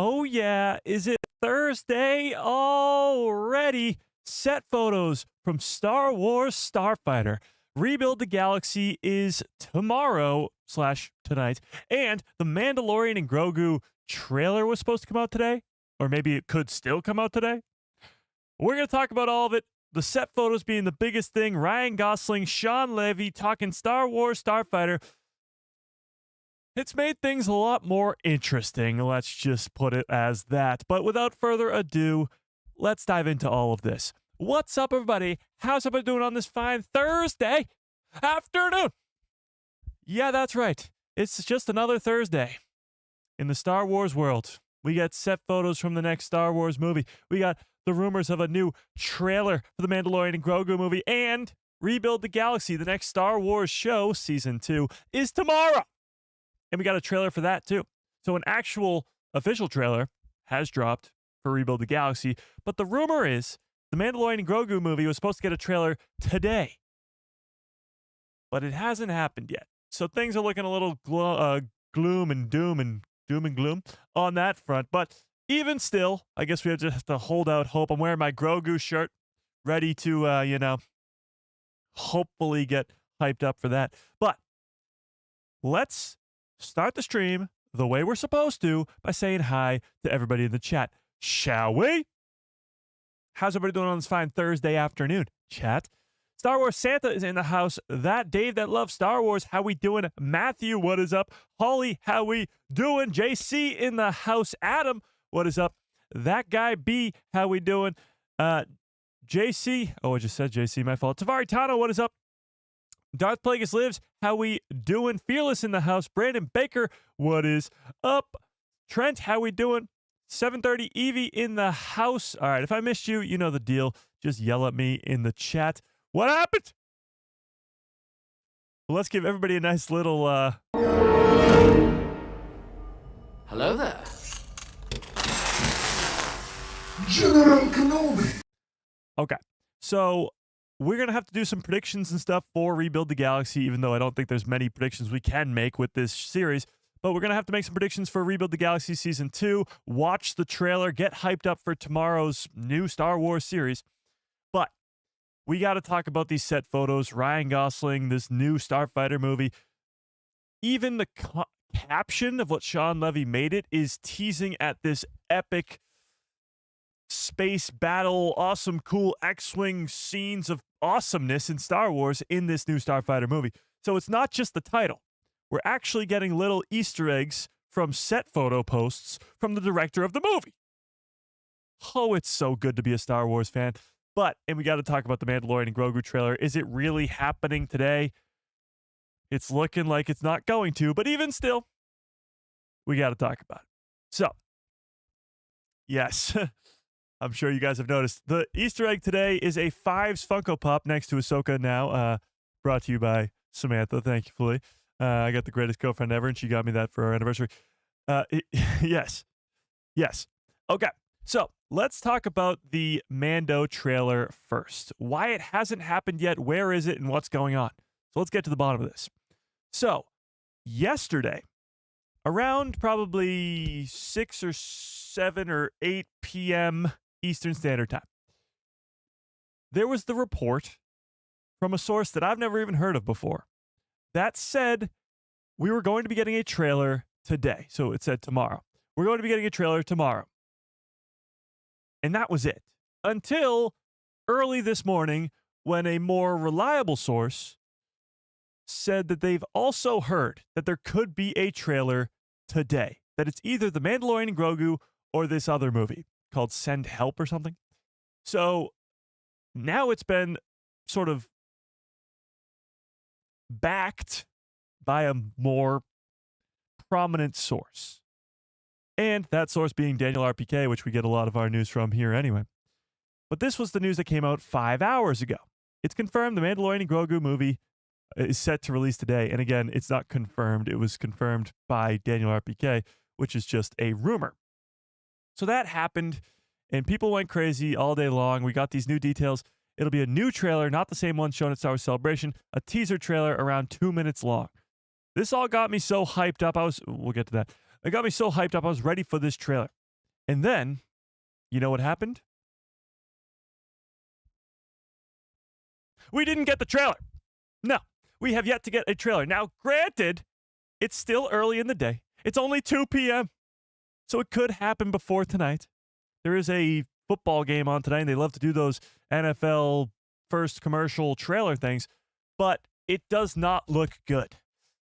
Oh, yeah. Is it Thursday already? Set photos from Star Wars Starfighter. Rebuild the Galaxy is tomorrow slash tonight. And the Mandalorian and Grogu trailer was supposed to come out today. Or maybe it could still come out today. We're going to talk about all of it. The set photos being the biggest thing. Ryan Gosling, Shawn Levy talking Star Wars Starfighter. It's made things a lot more interesting, let's just put it as that. But without further ado, let's dive into all of this. What's up, everybody? How's everybody doing on this fine Thursday afternoon? Yeah, that's right. It's just another Thursday in the Star Wars world. We got set photos from the next Star Wars movie. We got the rumors of a new trailer for the Mandalorian and Grogu movie. And Rebuild the Galaxy, the next Star Wars show, Season 2, is tomorrow. And we got a trailer for that, too. So an actual official trailer has dropped for Rebuild the Galaxy. But the rumor is the Mandalorian and Grogu movie was supposed to get a trailer today. But it hasn't happened yet. So things are looking a little gloom and doom and gloom on that front. But even still, I guess we just have to hold out hope. I'm wearing my Grogu shirt, ready to, hopefully get hyped up for that. But let's start the stream the way we're supposed to by saying hi to everybody in the chat. Shall we? How's everybody doing on this fine Thursday afternoon, chat? Star Wars Santa is in the house. That Dave that loves Star Wars, how we doing? Matthew, what is up? Holly, how we doing? JC in the house. Adam, what is up? That guy B, how we doing? JC, oh, I just said JC, my fault. Tavari Tano, what is up? Darth Plagueis lives. How we doing? Fearless in the house. Brandon Baker, what is up? Trent, how we doing? 7:30 Evie in the house. All right, if I missed you, you know the deal. Just yell at me in the chat. What happened? Well, let's give everybody a nice little Hello there. General Kenobi. Okay, so we're going to have to do some predictions and stuff for Rebuild the Galaxy, even though I don't think there's many predictions we can make with this series. But we're going to have to make some predictions for Rebuild the Galaxy Season 2, watch the trailer, get hyped up for tomorrow's new Star Wars series. But we got to talk about these set photos, Ryan Gosling, this new Starfighter movie. Even the caption of what Shawn Levy made it is teasing at this epic space battle, awesome, cool X-Wing scenes of awesomeness in Star Wars in this new Starfighter movie. So it's not just the title. We're actually getting little Easter eggs from set photo posts from the director of the movie. Oh, it's so good to be a Star Wars fan. And we got to talk about the Mandalorian and Grogu trailer. Is it really happening today? It's looking like it's not going to, but even still, we got to talk about it. So, yes, I'm sure you guys have noticed. The Easter egg today is a Fives Funko Pop next to Ahsoka now, brought to you by Samantha, thankfully. I got the greatest girlfriend ever, and she got me that for our anniversary. Yes. Okay, so let's talk about the Mando trailer first. Why it hasn't happened yet, where is it, and what's going on? So let's get to the bottom of this. So, yesterday, around probably 6 or 7 or 8 p.m. Eastern Standard Time, there was the report from a source that I've never even heard of before that said we were going to be getting a trailer today. So it said tomorrow. We're going to be getting a trailer tomorrow. And that was it. Until early this morning when a more reliable source said that they've also heard that there could be a trailer today. That it's either The Mandalorian and Grogu or this other movie called Send Help or something. So now it's been sort of backed by a more prominent source. And that source being Daniel RPK, which we get a lot of our news from here anyway. But this was the news that came out 5 hours ago. It's confirmed the Mandalorian and Grogu movie is set to release today. And again, it's not confirmed. It was confirmed by Daniel RPK, which is just a rumor. So that happened, and people went crazy all day long. We got these new details. It'll be a new trailer, not the same one shown at Star Wars Celebration, a teaser trailer around 2 minutes long. This all got me so hyped up. We'll get to that. It got me so hyped up. I was ready for this trailer. And then, you know what happened? We didn't get the trailer. No, we have yet to get a trailer. Now, granted, it's still early in the day. It's only 2 p.m., so it could happen before tonight. There is a football game on tonight, and they love to do those NFL first commercial trailer things, but it does not look good.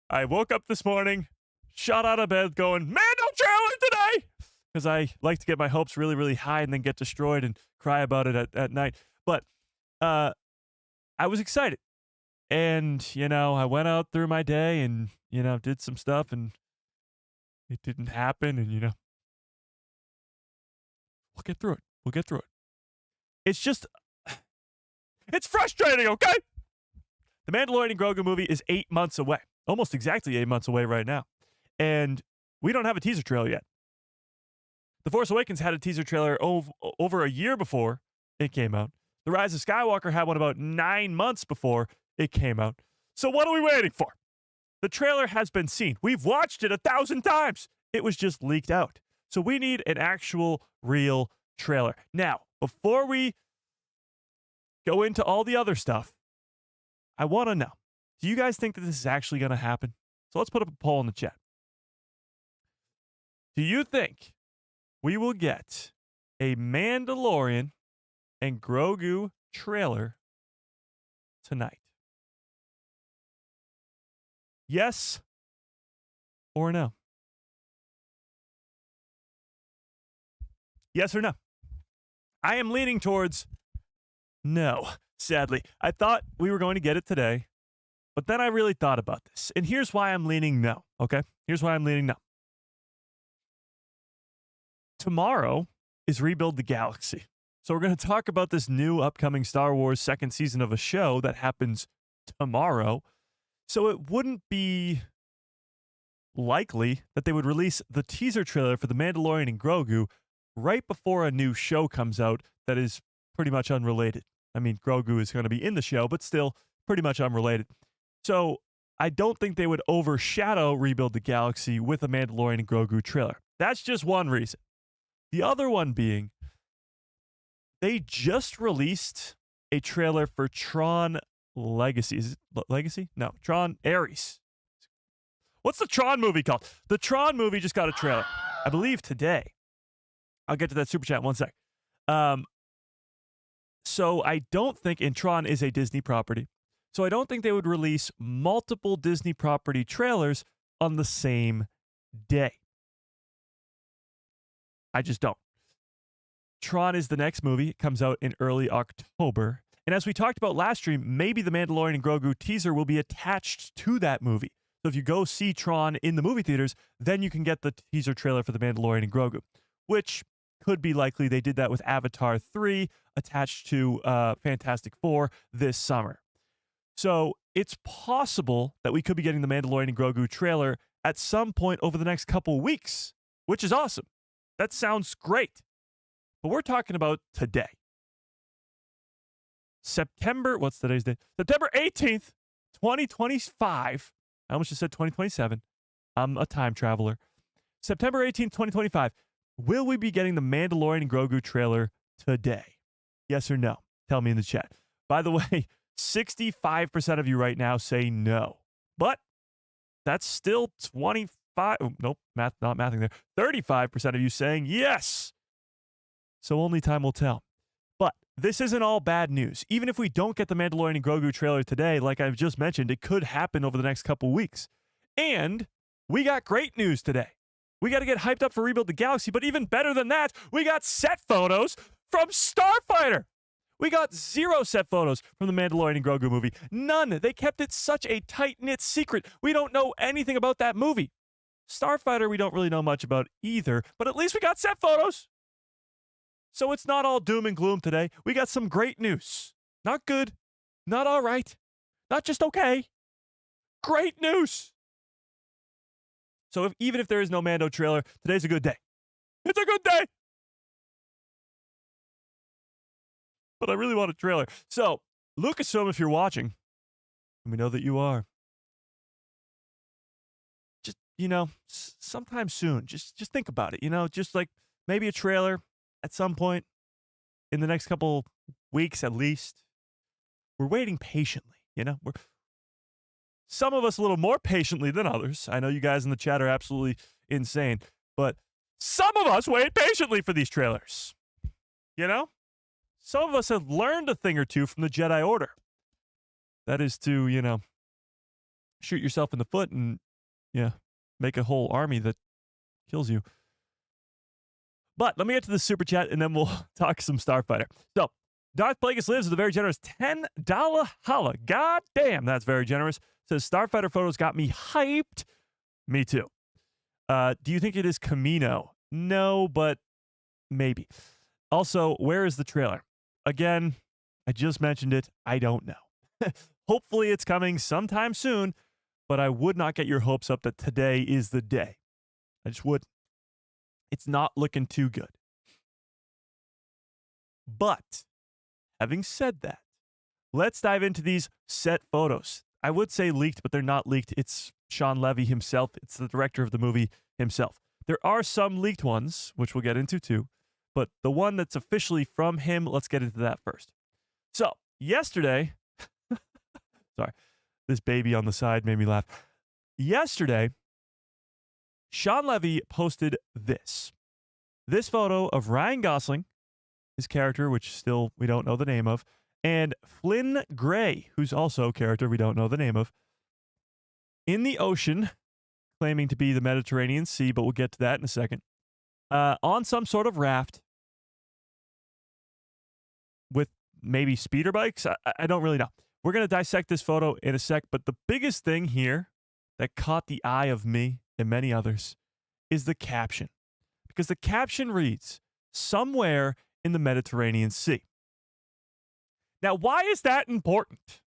I woke up this morning, shot out of bed going, Mando trailer today! Because I like to get my hopes really, really high and then get destroyed and cry about it at night. But I was excited. And, I went out through my day and, did some stuff, and it didn't happen. And, we'll get through it. We'll get through it. It's just, it's frustrating, okay? The Mandalorian and Grogu movie is 8 months away. Almost exactly 8 months away right now. And we don't have a teaser trailer yet. The Force Awakens had a teaser trailer over a year before it came out. The Rise of Skywalker had one about 9 months before it came out. So what are we waiting for? The trailer has been seen. We've watched it 1,000 times. It was just leaked out. So we need an actual, real trailer. Now, before we go into all the other stuff, I want to know, do you guys think that this is actually going to happen? So let's put up a poll in the chat. Do you think we will get a Mandalorian and Grogu trailer tonight? Yes or no? Yes or no? I am leaning towards no, sadly. I thought we were going to get it today, but then I really thought about this. And here's why I'm leaning no, okay? Here's why I'm leaning no. Tomorrow is Rebuild the Galaxy. So we're going to talk about this new upcoming Star Wars second season of a show that happens tomorrow. So it wouldn't be likely that they would release the teaser trailer for The Mandalorian and Grogu right before a new show comes out that is pretty much unrelated. I mean, Grogu is going to be in the show, but still pretty much unrelated. So I don't think they would overshadow Rebuild the Galaxy with a Mandalorian and Grogu trailer. That's just one reason. The other one being, they just released a trailer for Tron Legacy. Is it Legacy? No, Tron Ares. What's the Tron movie called? The Tron movie just got a trailer, I believe today. I'll get to that super chat in 1 sec. So I don't think, and Tron is a Disney property, so I don't think they would release multiple Disney property trailers on the same day. I just don't. Tron is the next movie. It comes out in early October. And as we talked about last stream, maybe the Mandalorian and Grogu teaser will be attached to that movie. So if you go see Tron in the movie theaters, then you can get the teaser trailer for the Mandalorian and Grogu, which could be likely. They did that with Avatar 3 attached to Fantastic Four this summer. So it's possible that we could be getting the Mandalorian and Grogu trailer at some point over the next couple weeks, which is awesome. That sounds great. But we're talking about today. What's today's date? September 18th, 2025. I almost just said 2027. I'm a time traveler. September 18th, 2025. Will we be getting the Mandalorian and Grogu trailer today? Yes or no? Tell me in the chat. By the way, 65% of you right now say no. But that's still 25. Oh, nope, not mathing there. 35% of you saying yes. So only time will tell. But this isn't all bad news. Even if we don't get the Mandalorian and Grogu trailer today, like I've just mentioned, it could happen over the next couple weeks. And we got great news today. We got to get hyped up for Rebuild the Galaxy, but even better than that, we got set photos from Starfighter. We got 0 set photos from the Mandalorian and Grogu movie. None. They kept it such a tight-knit secret. We don't know anything about that movie. Starfighter, we don't really know much about either, but at least we got set photos. So it's not all doom and gloom today. We got some great news. Not good, not all right, not just okay. Great news. So even if there is no Mando trailer, today's a good day. It's a good day. But I really want a trailer. So, Lucasfilm, if you're watching, and we know that you are, just, sometime soon, just think about it, just like maybe a trailer at some point in the next couple weeks at least. We're waiting patiently, We're some of us a little more patiently than others. I know you guys in the chat are absolutely insane, but some of us wait patiently for these trailers. Some of us have learned a thing or two from the Jedi Order. That is to, shoot yourself in the foot and, make a whole army that kills you. But let me get to the super chat, and then we'll talk some Starfighter. So, Darth Plagueis lives with a very generous $10 holla. God damn, that's very generous. Says, Starfighter photos got me hyped. Me too. Do you think it is Camino? No, but maybe. Also, where is the trailer? Again, I just mentioned it. I don't know. Hopefully it's coming sometime soon, but I would not get your hopes up that today is the day. I just wouldn't. It's not looking too good. But, having said that, let's dive into these set photos. I would say leaked, but they're not leaked. It's Shawn Levy himself. It's the director of the movie himself. There are some leaked ones, which we'll get into too, but the one that's officially from him, let's get into that first. So, yesterday, sorry, this baby on the side made me laugh. Yesterday, Shawn Levy posted this photo of Ryan Gosling, his character, which still we don't know the name of, and Flynn Gray, who's also a character we don't know the name of, in the ocean, claiming to be the Mediterranean Sea, but we'll get to that in a second, on some sort of raft with maybe speeder bikes. I don't really know. We're going to dissect this photo in a sec, but the biggest thing here that caught the eye of me and many others is the caption. Because the caption reads, somewhere in the Mediterranean Sea. Now, why is that important?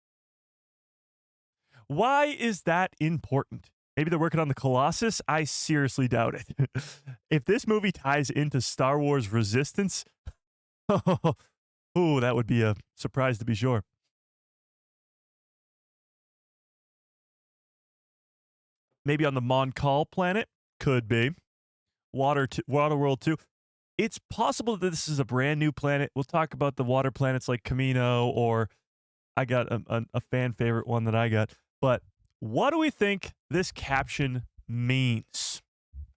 Why is that important? Maybe they're working on the Colossus? I seriously doubt it. If this movie ties into Star Wars Resistance, ooh, that would be a surprise to be sure. Maybe on the Moncall planet? Could be. Waterworld 2. It's possible that this is a brand new planet. We'll talk about the water planets like Camino, or I got a fan favorite one that I got. But what do we think this caption means?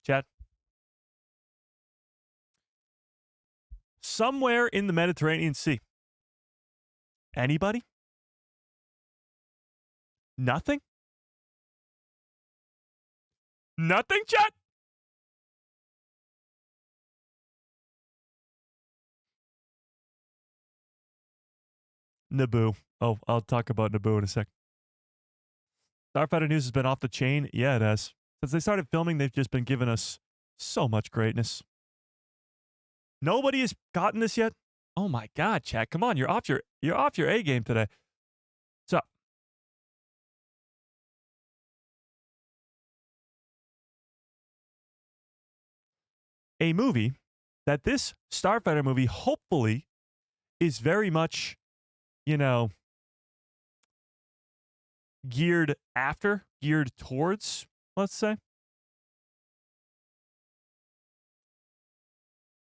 Chat? Somewhere in the Mediterranean Sea. Anybody? Nothing? Nothing, chat? Naboo. Oh, I'll talk about Naboo in a sec. Starfighter news has been off the chain. Yeah, it has. Since they started filming, they've just been giving us so much greatness. Nobody has gotten this yet? Oh my God, chat. Come on, you're off your A game today. So, a movie that this Starfighter movie hopefully is very much, geared towards, let's say,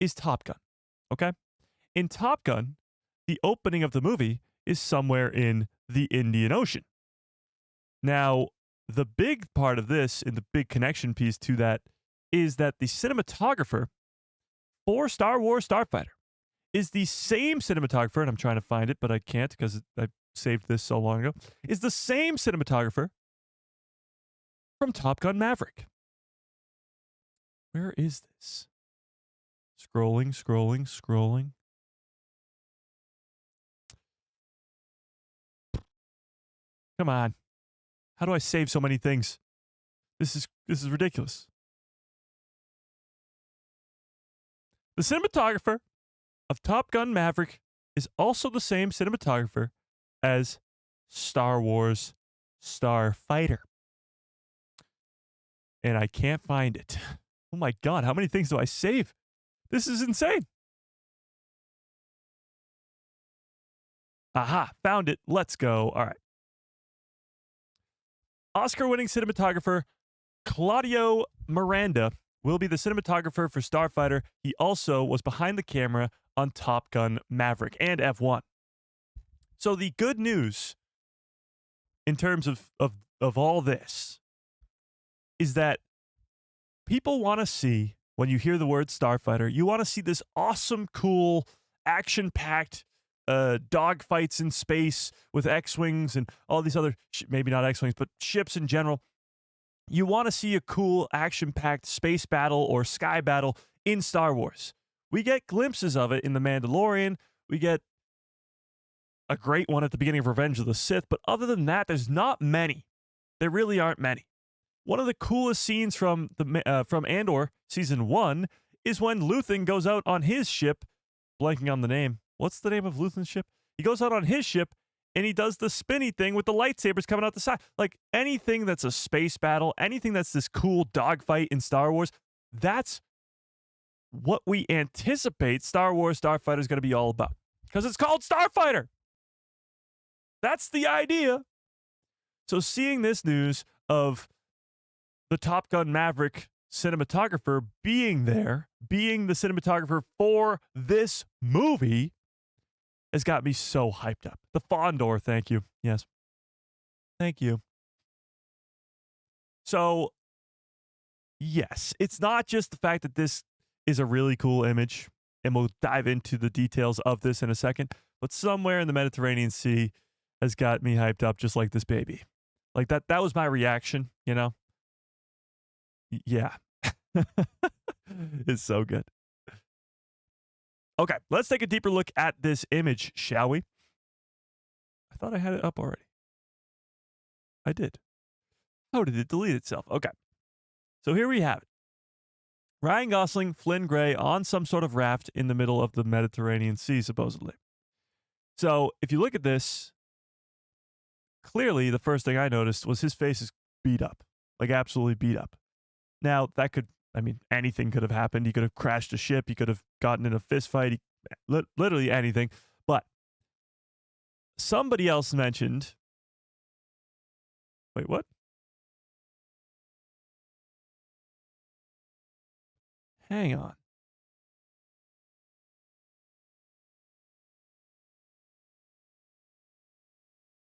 is Top Gun. Okay? In Top Gun, the opening of the movie is somewhere in the Indian Ocean. Now, the big part of this, and the big connection piece to that, is that the cinematographer for Star Wars Starfighter is the same cinematographer, and I'm trying to find it, but I can't because I saved this so long ago, is the same cinematographer from Top Gun Maverick. Where is this? Scrolling. Come on. How do I save so many things? This is ridiculous. The cinematographer of Top Gun Maverick is also the same cinematographer as Star Wars Starfighter. And I can't find it. Oh my God, how many things do I save? This is insane. Aha, found it. Let's go. All right. Oscar-winning cinematographer Claudio Miranda will be the cinematographer for Starfighter. He also was behind the camera on Top Gun Maverick and F1. So the good news in terms of all this is that people want to see, when you hear the word Starfighter, you want to see this awesome, cool, action-packed dogfights in space with X-Wings and all these other, maybe not X-Wings, but ships in general. You want to see a cool, action-packed space battle or sky battle in Star Wars. We get glimpses of it in The Mandalorian. We get a great one at the beginning of Revenge of the Sith, but other than that, there's not many. There really aren't many. One of the coolest scenes from Andor Season 1 is when Luthen goes out on his ship, blanking on the name. What's the name of Luthen's ship? He goes out on his ship, and he does the spinny thing with the lightsabers coming out the side. Like, anything that's a space battle, anything that's this cool dogfight in Star Wars, that's what we anticipate Star Wars Starfighter is going to be all about. Because it's called Starfighter. That's the idea. So seeing this news of the Top Gun Maverick cinematographer being there, being the cinematographer for this movie, has got me so hyped up. The Fondor, thank you. Yes. Thank you. So, yes, it's not just the fact that this is a really cool image, and we'll dive into the details of this in a second, but somewhere in the Mediterranean Sea has got me hyped up just like this baby. Like that was my reaction, you know? Yeah. It's so good. Okay, let's take a deeper look at this image, shall we? I thought I had it up already. I did. How did it delete itself? Okay. So here we have it. Ryan Gosling, Flynn Gray on some sort of raft in the middle of the Mediterranean Sea, supposedly. So if you look at this, clearly the first thing I noticed was his face is beat up. Like absolutely beat up. Now, that could, I mean, anything could have happened. He could have crashed a ship. He could have gotten in a fist fight. Literally anything. But somebody else mentioned, wait, what? Hang on.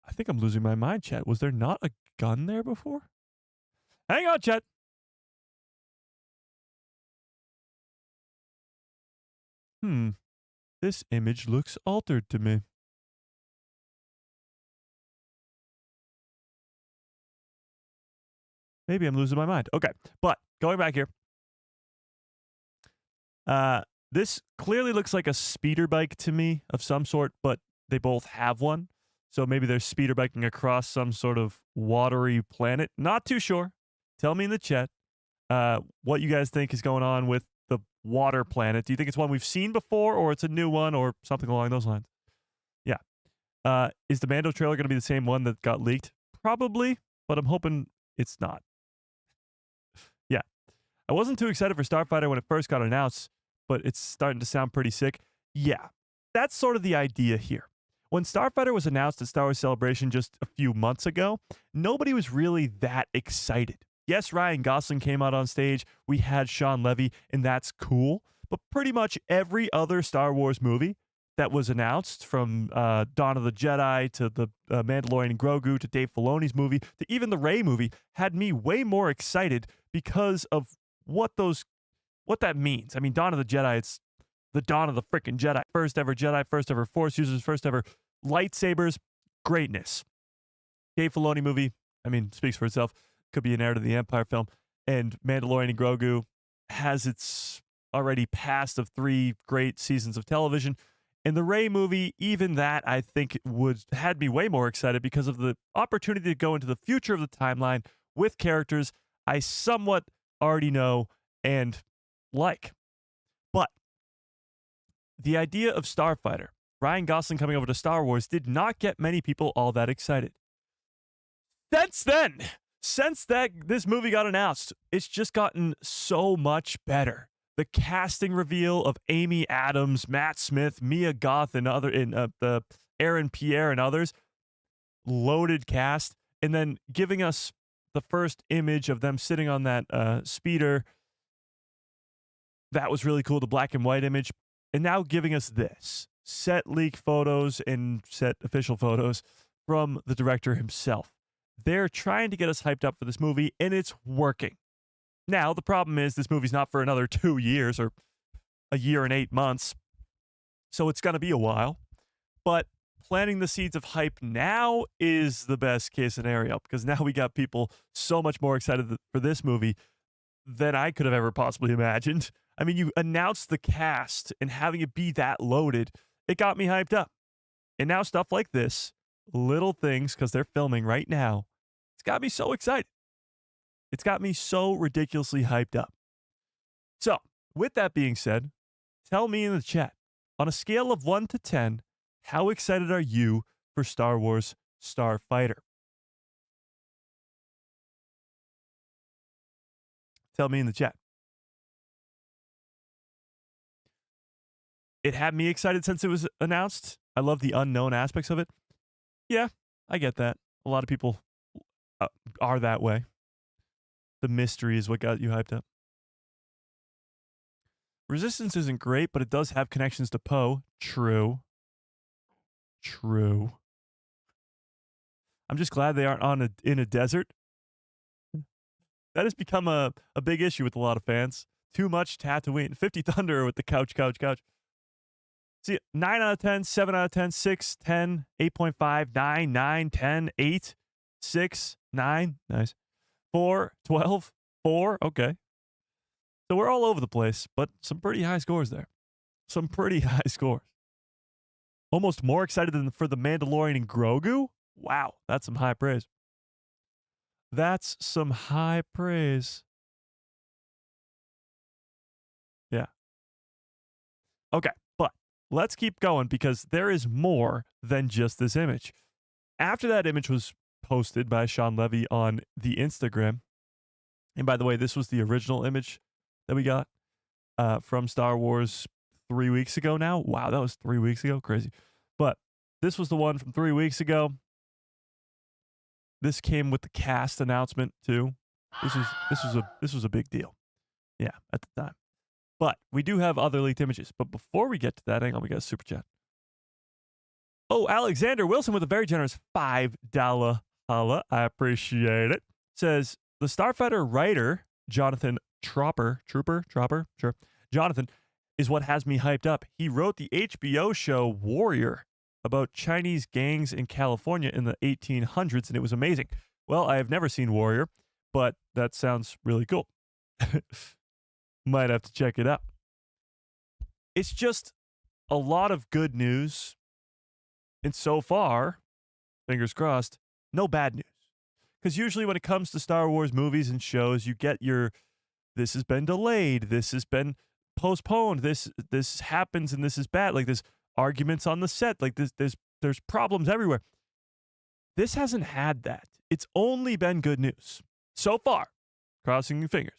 I think I'm losing my mind, chat. Was there not a gun there before? Hang on, chat. This image looks altered to me. Maybe I'm losing my mind. Okay, but going back here. This clearly looks like a speeder bike to me of some sort, but they both have one. So maybe they're speeder biking across some sort of watery planet. Not too sure. Tell me in the chat what you guys think is going on with the water planet. Do you think it's one we've seen before, or it's a new one, or something along those lines? Yeah. Is the Mando trailer going to be the same one that got leaked? Probably, but I'm hoping it's not. Yeah. I wasn't too excited for Starfighter when it first got announced, but it's starting to sound pretty sick. Yeah. That's sort of the idea here. When Starfighter was announced at Star Wars Celebration just a few months ago, nobody was really that excited. Yes, Ryan Gosling came out on stage. We had Shawn Levy, and that's cool. But pretty much every other Star Wars movie that was announced, from Dawn of the Jedi to the Mandalorian and Grogu to Dave Filoni's movie to even the Rey movie, had me way more excited because of what that means. I mean, Dawn of the Jedi, it's the dawn of the freaking Jedi, first ever Force users, first ever lightsabers, greatness. Dave Filoni movie, I mean, speaks for itself. Could be an heir to the Empire film. And Mandalorian and Grogu has its already past of 3 great seasons of television. And the Rey movie, even that, I think had me way more excited because of the opportunity to go into the future of the timeline with characters I somewhat already know and like. But the idea of Starfighter, Ryan Gosling coming over to Star Wars, did not get many people all that excited. Since this movie got announced, it's just gotten so much better. The casting reveal of Amy Adams, Matt Smith, Mia Goth, and the Aaron Pierre and others, loaded cast, and then giving us the first image of them sitting on that speeder That was really cool, the black and white image. And now giving us this set leak photos and set official photos from the director himself. They're trying to get us hyped up for this movie, and it's working. Now, the problem is this movie's not for another 2 years or a year and 8 months, so it's going to be a while. But planting the seeds of hype now is the best case scenario, because now we got people so much more excited for this movie than I could have ever possibly imagined. I mean, you announced the cast, and having it be that loaded, it got me hyped up. And now stuff like this, little things, because they're filming right now, it's got me so excited. It's got me so ridiculously hyped up. So, with that being said, tell me in the chat, on a scale of 1 to 10, how excited are you for Star Wars Starfighter? Tell me in the chat. It had me excited since it was announced. I love the unknown aspects of it. Yeah, I get that. A lot of people are that way. The mystery is what got you hyped up. Resistance isn't great, but it does have connections to Poe. True. True. I'm just glad they aren't in a desert. That has become a big issue with a lot of fans. Too much Tatooine. 50 Thunder with the couch. See, 9 out of 10, 7 out of 10, 6, 10, 8.5, 9, 9, 10, 8, 6, 9. Nice. 4, 12, 4. Okay. So we're all over the place, but some pretty high scores there. Some pretty high scores. Almost more excited than for the Mandalorian and Grogu? Wow, that's some high praise. That's some high praise. Yeah. Okay, but let's keep going because there is more than just this image. After that image was posted by Shawn Levy on the Instagram, and by the way, this was the original image that we got from Star Wars 3 weeks ago now. Wow, that was 3 weeks ago. Crazy. But this was the one from 3 weeks ago. This came with the cast announcement too. This was a big deal. Yeah, at the time. But we do have other leaked images. But before we get to that, hang on, we got a super chat. Oh, Alexander Wilson with a very generous $5 holla. I appreciate it. Says the Starfighter writer, Jonathan Trooper, sure. Jonathan is what has me hyped up. He wrote the HBO show Warrior about Chinese gangs in California in the 1800s, and it was amazing. Well, I have never seen Warrior, but that sounds really cool. Might have to check it out. It's just a lot of good news. And so far, fingers crossed, no bad news. Because usually when it comes to Star Wars movies and shows, you get your, this has been delayed, this has been postponed, this happens and this is bad. Like there's arguments on the set, like there's problems everywhere. This hasn't had that. It's only been good news. So far, crossing your fingers.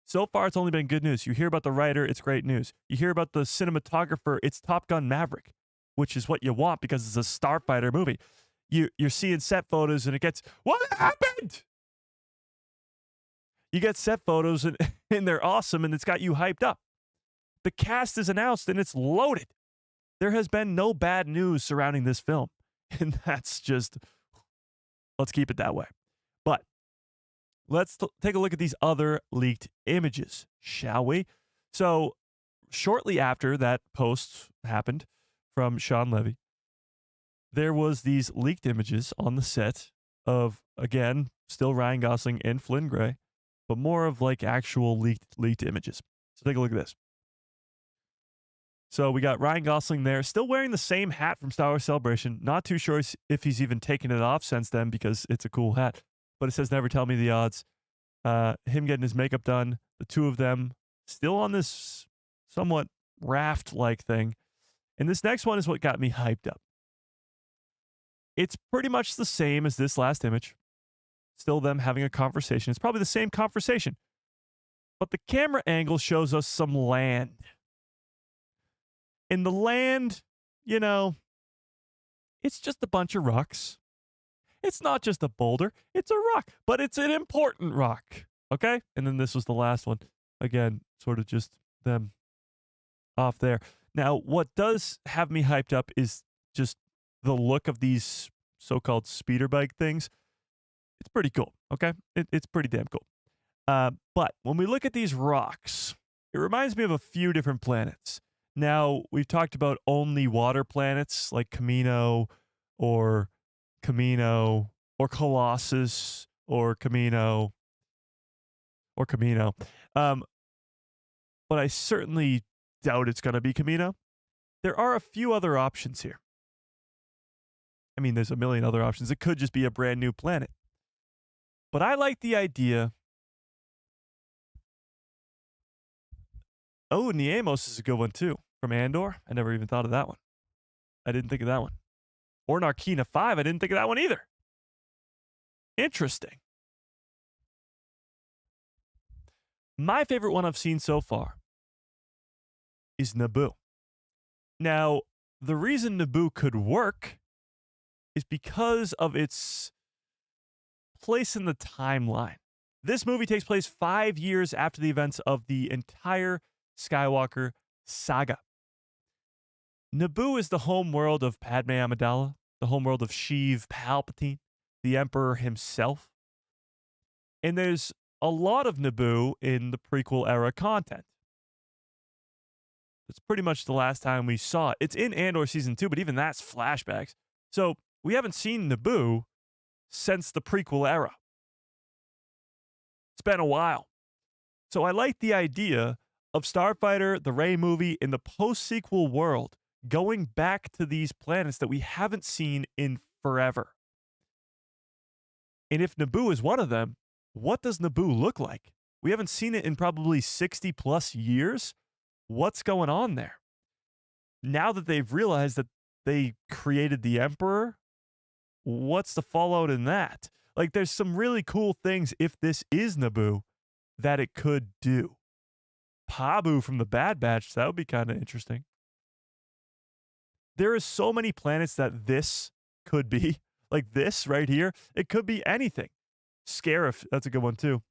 So far, it's only been good news. You hear about the writer, it's great news. You hear about the cinematographer, it's Top Gun Maverick, which is what you want because it's a Starfighter movie. You're seeing set photos and it gets, what happened? You get set photos and they're awesome and it's got you hyped up. The cast is announced and it's loaded. There has been no bad news surrounding this film. And that's just, let's keep it that way. But let's take a look at these other leaked images, shall we? So shortly after that post happened from Shawn Levy, there was these leaked images on the set of, again, still Ryan Gosling and Flynn Gray, but more of like actual leaked images. So take a look at this. So we got Ryan Gosling there, still wearing the same hat from Star Wars Celebration. Not too sure if he's even taken it off since then because it's a cool hat. But it says, never tell me the odds. Him getting his makeup done, the two of them still on this somewhat raft-like thing. And this next one is what got me hyped up. It's pretty much the same as this last image. Still them having a conversation. It's probably the same conversation. But the camera angle shows us some land. And the land, you know, it's just a bunch of rocks. It's not just a boulder. It's a rock, but it's an important rock. Okay? And then this was the last one. Again, sort of just them off there. Now, what does have me hyped up is just the look of these so-called speeder bike things. It's pretty cool, okay? It's pretty damn cool. But when we look at these rocks, it reminds me of a few different planets. Now, we've talked about only water planets like Camino or Colossus or Camino. But I certainly doubt it's going to be Camino. There are a few other options here. I mean, there's a million other options. It could just be a brand new planet. But I like the idea. Oh, Niemos is a good one too. From Andor. I never even thought of that one. I didn't think of that one. Or Narkina 5. I didn't think of that one either. Interesting. My favorite one I've seen so far is Naboo. Now, the reason Naboo could work is because of its place in the timeline. This movie takes place 5 years after the events of the entire Skywalker saga. Naboo is the home world of Padme Amidala, the home world of Sheev Palpatine, the Emperor himself. And there's a lot of Naboo in the prequel era content. It's pretty much the last time we saw it. It's in Andor Season 2, but even that's flashbacks. So we haven't seen Naboo since the prequel era. It's been a while. So I like the idea of Starfighter, the Rey movie, in the post-sequel world, going back to these planets that we haven't seen in forever. And if Naboo is one of them, what does Naboo look like? We haven't seen it in probably 60 plus years. What's going on there? Now that they've realized that they created the Emperor, what's the fallout in that? Like, there's some really cool things, if this is Naboo, that it could do. Pabu from the Bad Batch, that would be kind of interesting. There are so many planets that this could be. Like this right here, it could be anything. Scarif, that's a good one too.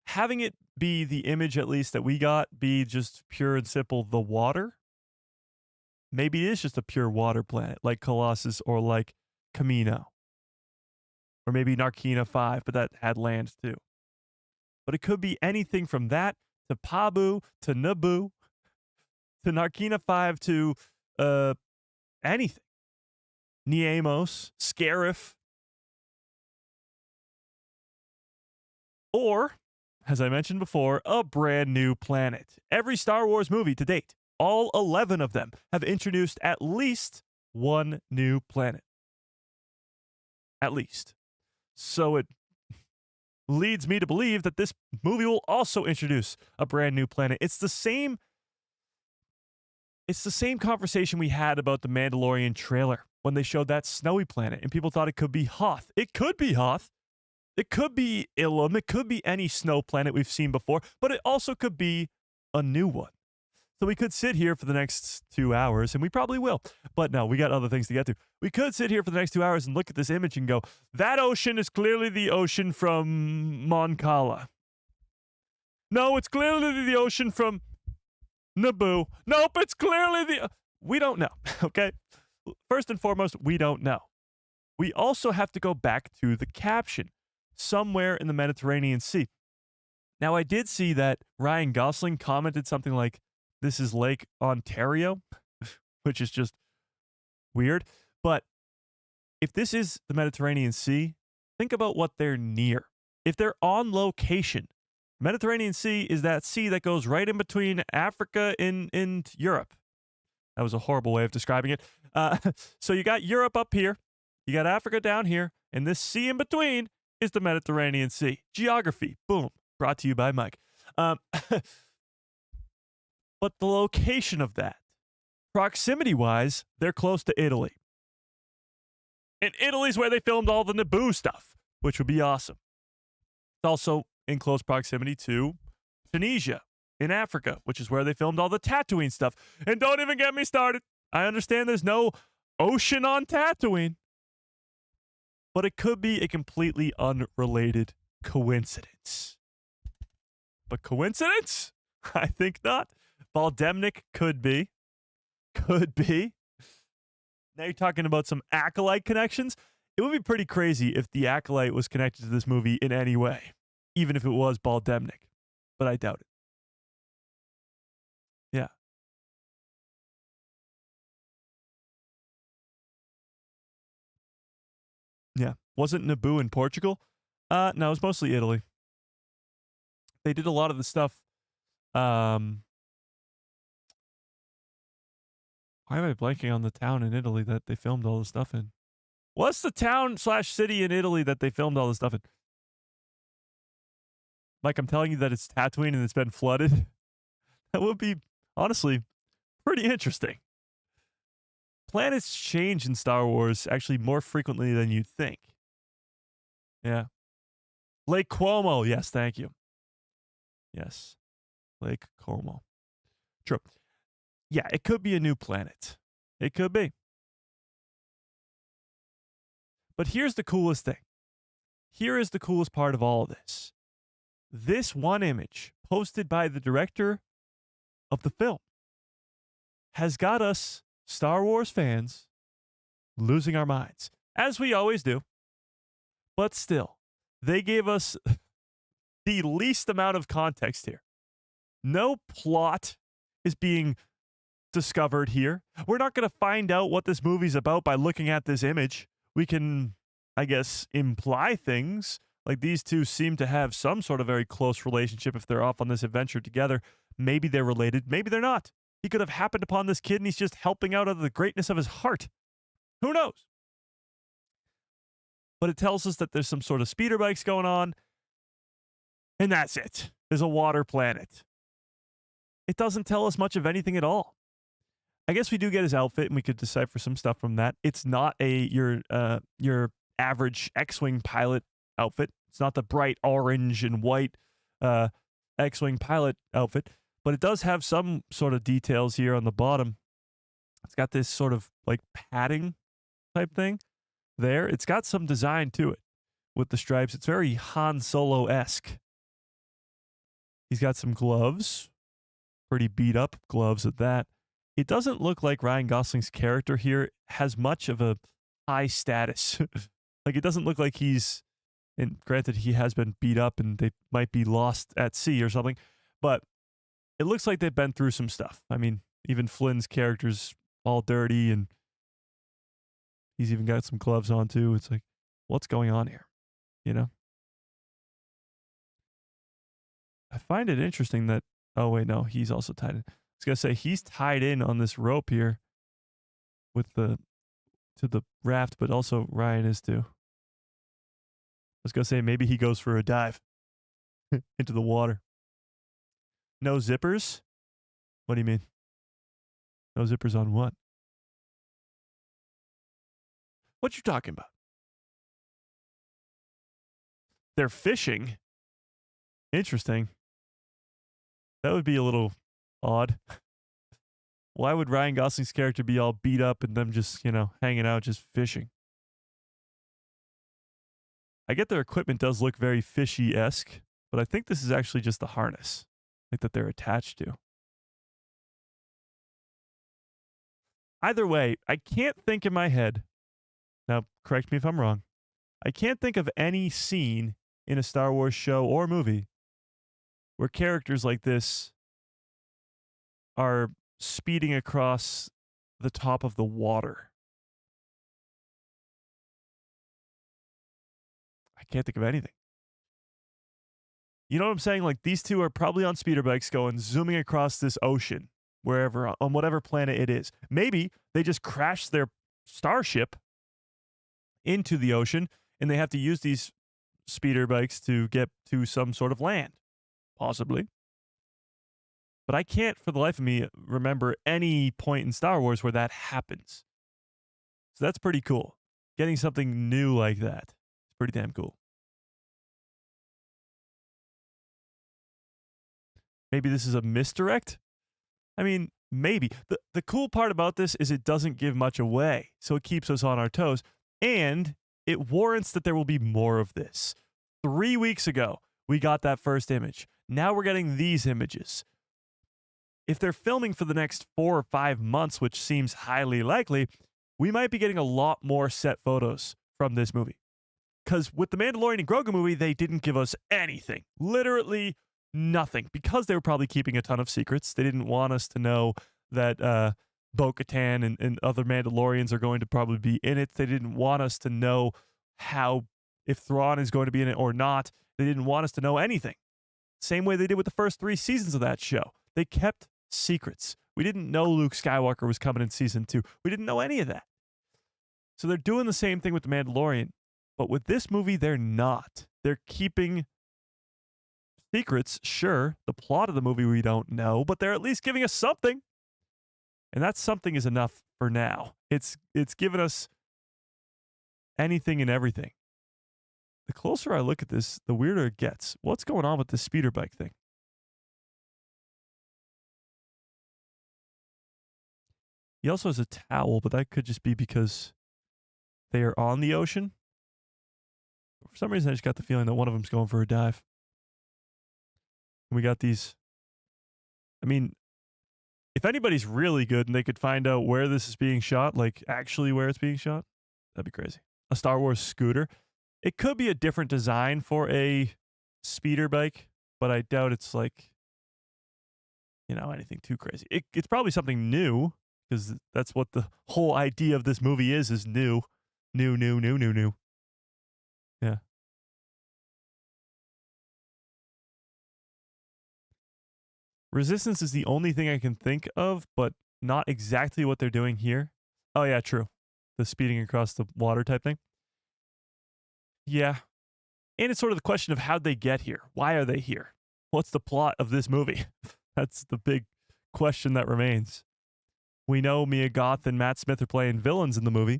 Having it be the image, at least, that we got, be just pure and simple the water. Maybe it is just a pure water planet, like Colossus or like Camino. Or maybe Narkina 5, but that had land too. But it could be anything from that to Pabu to Naboo to Narkina 5 to anything. Niemos, Scarif. Or, as I mentioned before, a brand new planet. Every Star Wars movie to date, all 11 of them, have introduced at least one new planet. At least. So it leads me to believe that this movie will also introduce a brand new planet. It's the same conversation we had about the Mandalorian trailer when they showed that snowy planet and people thought it could be Hoth. It could be Hoth. It could be Ilum. It could be any snow planet we've seen before, but it also could be a new one. So we could sit here for the next 2 hours, and we probably will. But no, we got other things to get to. We could sit here for the next 2 hours and look at this image and go, that ocean is clearly the ocean from Mon Cala. No, it's clearly the ocean from Naboo. Nope, it's clearly the... We don't know, okay? First and foremost, we don't know. We also have to go back to the caption. Somewhere in the Mediterranean Sea. Now, I did see that Ryan Gosling commented something like, this is Lake Ontario, which is just weird. But if this is the Mediterranean Sea, think about what they're near. If they're on location, Mediterranean Sea is that sea that goes right in between Africa and Europe. That was a horrible way of describing it. So you got Europe up here, you got Africa down here, and this sea in between is the Mediterranean Sea. Geography, boom, brought to you by Mike. But the location of that, proximity-wise, they're close to Italy. And Italy's where they filmed all the Naboo stuff, which would be awesome. It's also in close proximity to Tunisia in Africa, which is where they filmed all the Tatooine stuff. And don't even get me started. I understand there's no ocean on Tatooine. But it could be a completely unrelated coincidence. But coincidence? I think not. Baldemnik could be. Could be. Now you're talking about some Acolyte connections. It would be pretty crazy if the Acolyte was connected to this movie in any way, even if it was Baldemnik. But I doubt it. Yeah. Yeah. Wasn't Naboo in Portugal? No, it was mostly Italy. They did a lot of the stuff. Why am I blanking on the town in Italy that they filmed all the stuff in? What's the town/city in Italy that they filmed all the stuff in? Like I'm telling you that it's Tatooine and it's been flooded? That would be, honestly, pretty interesting. Planets change in Star Wars actually more frequently than you'd think. Yeah. Lake Como. Yes, thank you. Yes. Lake Como. True. Yeah, it could be a new planet. It could be. But here's the coolest thing. Here is the coolest part of all of this. This one image, posted by the director of the film, has got us Star Wars fans losing our minds, as we always do. But still, they gave us the least amount of context here. No plot is being discovered here. We're not going to find out what this movie's about by looking at this image. We can, I guess, imply things. Like these two seem to have some sort of very close relationship if they're off on this adventure together. Maybe they're related. Maybe they're not. He could have happened upon this kid and he's just helping out of the greatness of his heart. Who knows? But it tells us that there's some sort of speeder bikes going on. And that's it. There's a water planet. It doesn't tell us much of anything at all. I guess we do get his outfit and we could decipher some stuff from that. It's not your average X-Wing pilot outfit. It's not the bright orange and white X-Wing pilot outfit, but it does have some sort of details here on the bottom. It's got this sort of like padding type thing there. It's got some design to it with the stripes. It's very Han Solo-esque. He's got some gloves, pretty beat up gloves at that. It doesn't look like Ryan Gosling's character here has much of a high status. Like, it doesn't look like he's, and granted, he has been beat up and they might be lost at sea or something, but it looks like they've been through some stuff. I mean, even Flynn's character's all dirty and he's even got some gloves on too. It's like, what's going on here? You know? I find it interesting that, oh wait, no, he's also tied in. I was going to say, he's tied in on this rope here to the raft, but also Ryan is too. I was going to say, maybe he goes for a dive into the water. No zippers? What do you mean? No zippers on what? What you talking about? They're fishing? Interesting. That would be a little odd. Why would Ryan Gosling's character be all beat up and them just, hanging out, just fishing? I get their equipment does look very fishy-esque, but I think this is actually just the harness, like that they're attached to. Either way, I can't think in my head, now correct me if I'm wrong, I can't think of any scene in a Star Wars show or movie where characters like this are speeding across the top of the water. I can't think of anything. You know what I'm saying? Like, these two are probably on speeder bikes going, zooming across this ocean, wherever, on whatever planet it is. Maybe they just crashed their starship into the ocean and they have to use these speeder bikes to get to some sort of land. Possibly. But I can't, for the life of me, remember any point in Star Wars where that happens. So that's pretty cool. Getting something new like that is pretty damn cool. Maybe this is a misdirect? I mean, maybe. The cool part about this is it doesn't give much away, so it keeps us on our toes, and it warrants that there will be more of this. 3 weeks ago, we got that first image. Now we're getting these images. if they're filming for the next 4 or 5 months, which seems highly likely, we might be getting a lot more set photos from this movie. Because with the Mandalorian and Grogu movie, they didn't give us anything. Literally nothing. Because they were probably keeping a ton of secrets. They didn't want us to know that Bo-Katan and other Mandalorians are going to probably be in it. They didn't want us to know if Thrawn is going to be in it or not. They didn't want us to know anything. Same way they did with the first 3 seasons of that show. They kept secrets. We didn't know Luke Skywalker was coming in season 2. We didn't know any of that. So they're doing the same thing with The Mandalorian. But with this movie, they're not. They're keeping secrets, sure. The plot of the movie we don't know, but they're at least giving us something. And that something is enough for now. It's given us anything and everything. The closer I look at this, the weirder it gets. What's going on with this speeder bike thing? He also has a towel, but that could just be because they are on the ocean. For some reason, I just got the feeling that one of them's going for a dive. And we got these. I mean, if anybody's really good and they could find out where this is being shot, like actually where it's being shot, that'd be crazy. A Star Wars scooter. It could be a different design for a speeder bike, but I doubt it's like, anything too crazy. It's probably something new, because that's what the whole idea of this movie is new. New. Yeah. Resistance is the only thing I can think of, but not exactly what they're doing here. Oh, yeah, true. The speeding across the water type thing. Yeah. And it's sort of the question of how'd they get here? Why are they here? What's the plot of this movie? That's the big question that remains. We know Mia Goth and Matt Smith are playing villains in the movie.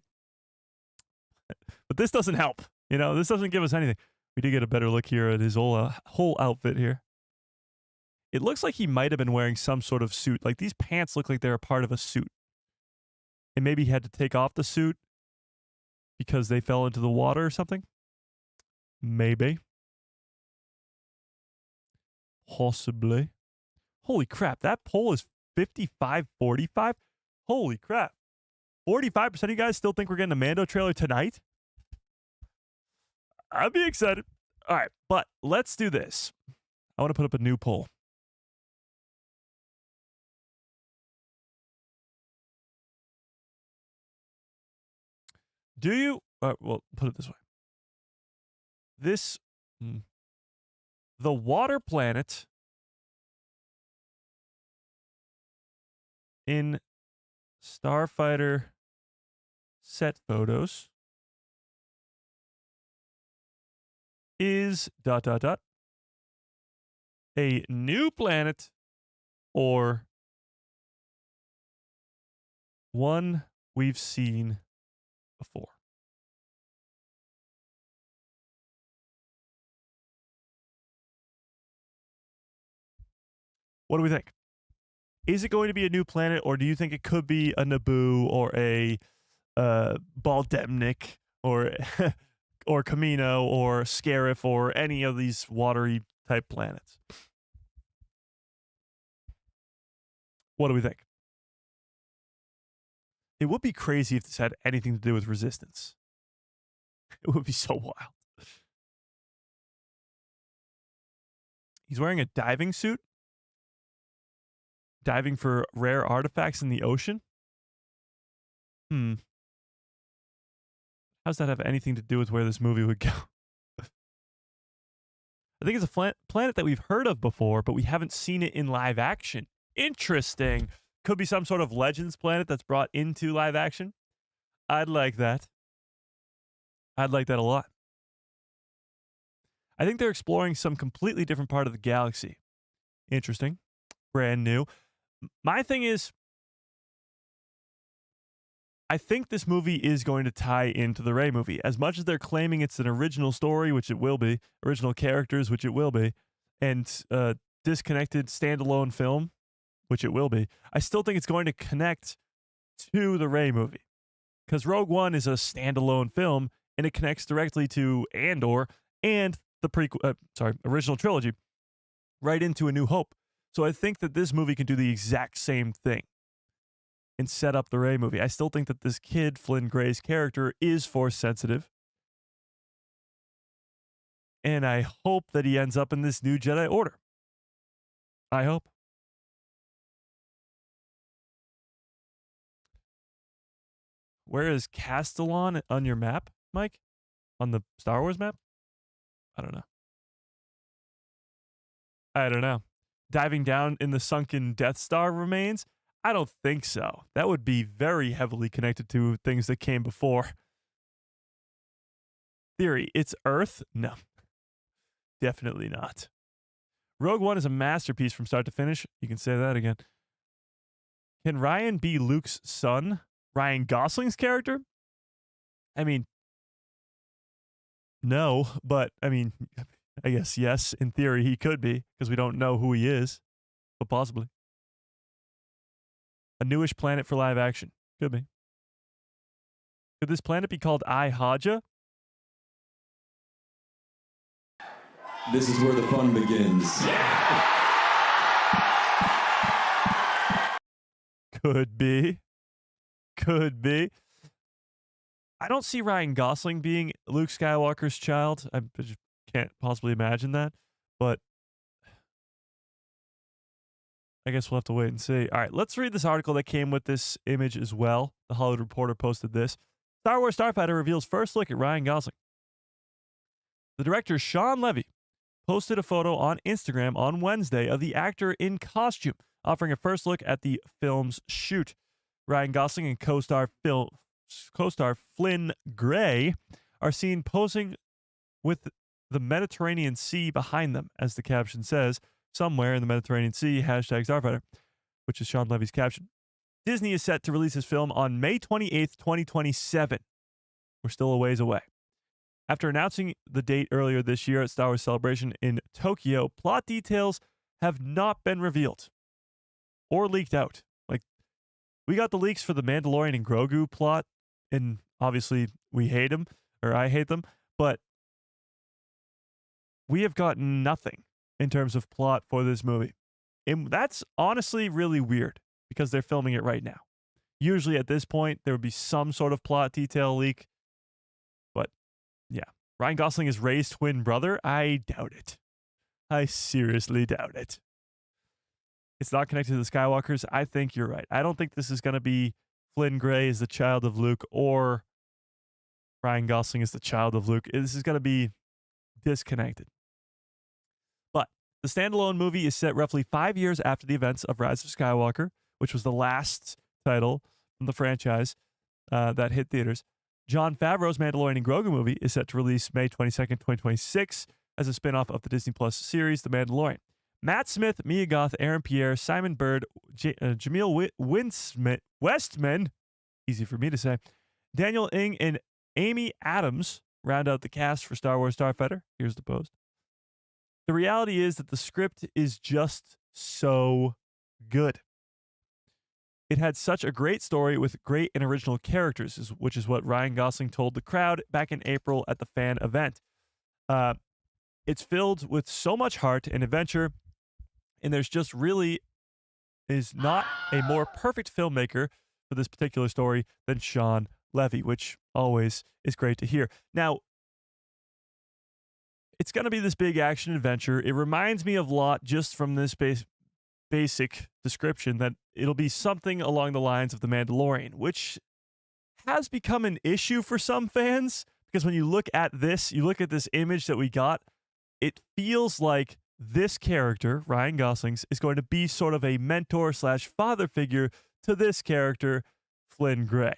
But this doesn't help. This doesn't give us anything. We did get a better look here at his whole outfit here. It looks like he might have been wearing some sort of suit. Like, these pants look like they're a part of a suit. And maybe he had to take off the suit because they fell into the water or something. Maybe. Possibly. Holy crap, that poll is 55-45. Holy crap. 45% of you guys still think we're getting a Mando trailer tonight? I'd be excited. All right, but let's do this. I want to put up a new poll. Do you... well, put it this way. The water planet in Starfighter set photos is ... a new planet or one we've seen before. What do we think? Is it going to be a new planet, or do you think it could be a Naboo or a Baldemnik or or Camino or Scarif or any of these watery type planets? What do we think? It would be crazy if this had anything to do with Resistance. It would be so wild. He's wearing a diving suit. Diving for rare artifacts in the ocean? How does that have anything to do with where this movie would go? I think it's a planet that we've heard of before, but we haven't seen it in live action. Interesting. Could be some sort of Legends planet that's brought into live action. I'd like that. I'd like that a lot. I think they're exploring some completely different part of the galaxy. Interesting. Brand new. My thing is, I think this movie is going to tie into the Rey movie. As much as they're claiming it's an original story, which it will be, original characters, which it will be, and disconnected standalone film, which it will be, I still think it's going to connect to the Rey movie. Because Rogue One is a standalone film, and it connects directly to Andor and the original trilogy, right into A New Hope. So I think that this movie can do the exact same thing and set up the Rey movie. I still think that this kid, Flynn Gray's character, is force sensitive. And I hope that he ends up in this new Jedi Order. I hope. Where is Castellon on your map, Mike? On the Star Wars map? I don't know. I don't know. Diving down in the sunken Death Star remains? I don't think so. That would be very heavily connected to things that came before. Theory, it's Earth? No. Definitely not. Rogue One is a masterpiece from start to finish. You can say that again. Can Ryan be Luke's son? Ryan Gosling's character? I mean, no, but I mean, I guess yes, in theory he could be, because we don't know who he is, but possibly. A newish planet for live action. Could be. Could this planet be called Haja? This is where the fun begins. Could be. Could be. I don't see Ryan Gosling being Luke Skywalker's child. I just can't possibly imagine that. But I guess we'll have to wait and see. All right, let's read this article that came with this image as well. The Hollywood Reporter posted this. Star Wars Starfighter reveals first look at Ryan Gosling. The director, Shawn Levy, posted a photo on Instagram on Wednesday of the actor in costume, offering a first look at the film's shoot. Ryan Gosling and co-star Flynn Gray are seen posing with the Mediterranean Sea behind them, as the caption says, somewhere in the Mediterranean Sea, #Starfighter, which is Shawn Levy's caption. Disney is set to release his film on May 28th, 2027. We're still a ways away. After announcing the date earlier this year at Star Wars Celebration in Tokyo, plot details have not been revealed or leaked out. Like, we got the leaks for the Mandalorian and Grogu plot, and obviously we hate them, or I hate them, but we have got nothing in terms of plot for this movie. And that's honestly really weird because they're filming it right now. Usually at this point, there would be some sort of plot detail leak. But yeah, Ryan Gosling is Rey's twin brother. I doubt it. I seriously doubt it. It's not connected to the Skywalkers. I think you're right. I don't think this is going to be Flynn Gray is the child of Luke or Ryan Gosling is the child of Luke. This is going to be disconnected. But the standalone movie is set roughly 5 years after the events of Rise of Skywalker, which was the last title from the franchise that hit theaters. Jon Favreau's Mandalorian and Grogu movie is set to release May 22nd, 2026 as a spin-off of the Disney Plus series The Mandalorian. Matt Smith, Mia Goth, Aaron Pierre, Simon Bird, Jameel Westman, easy for me to say, Daniel Ng, and Amy Adams round out the cast for Star Wars Starfighter. Here's the post. The reality is that the script is just so good. It had such a great story with great and original characters, which is what Ryan Gosling told the crowd back in April at the fan event. It's filled with so much heart and adventure, and there's just really is not a more perfect filmmaker for this particular story than Shawn Levy, which always is great to hear. Now, it's going to be this big action adventure. It reminds me of a lot just from this basic description that it'll be something along the lines of The Mandalorian, which has become an issue for some fans because when you look at this image that we got, it feels like this character, Ryan Gosling's, is going to be sort of a mentor/father figure to this character, Flynn Gray.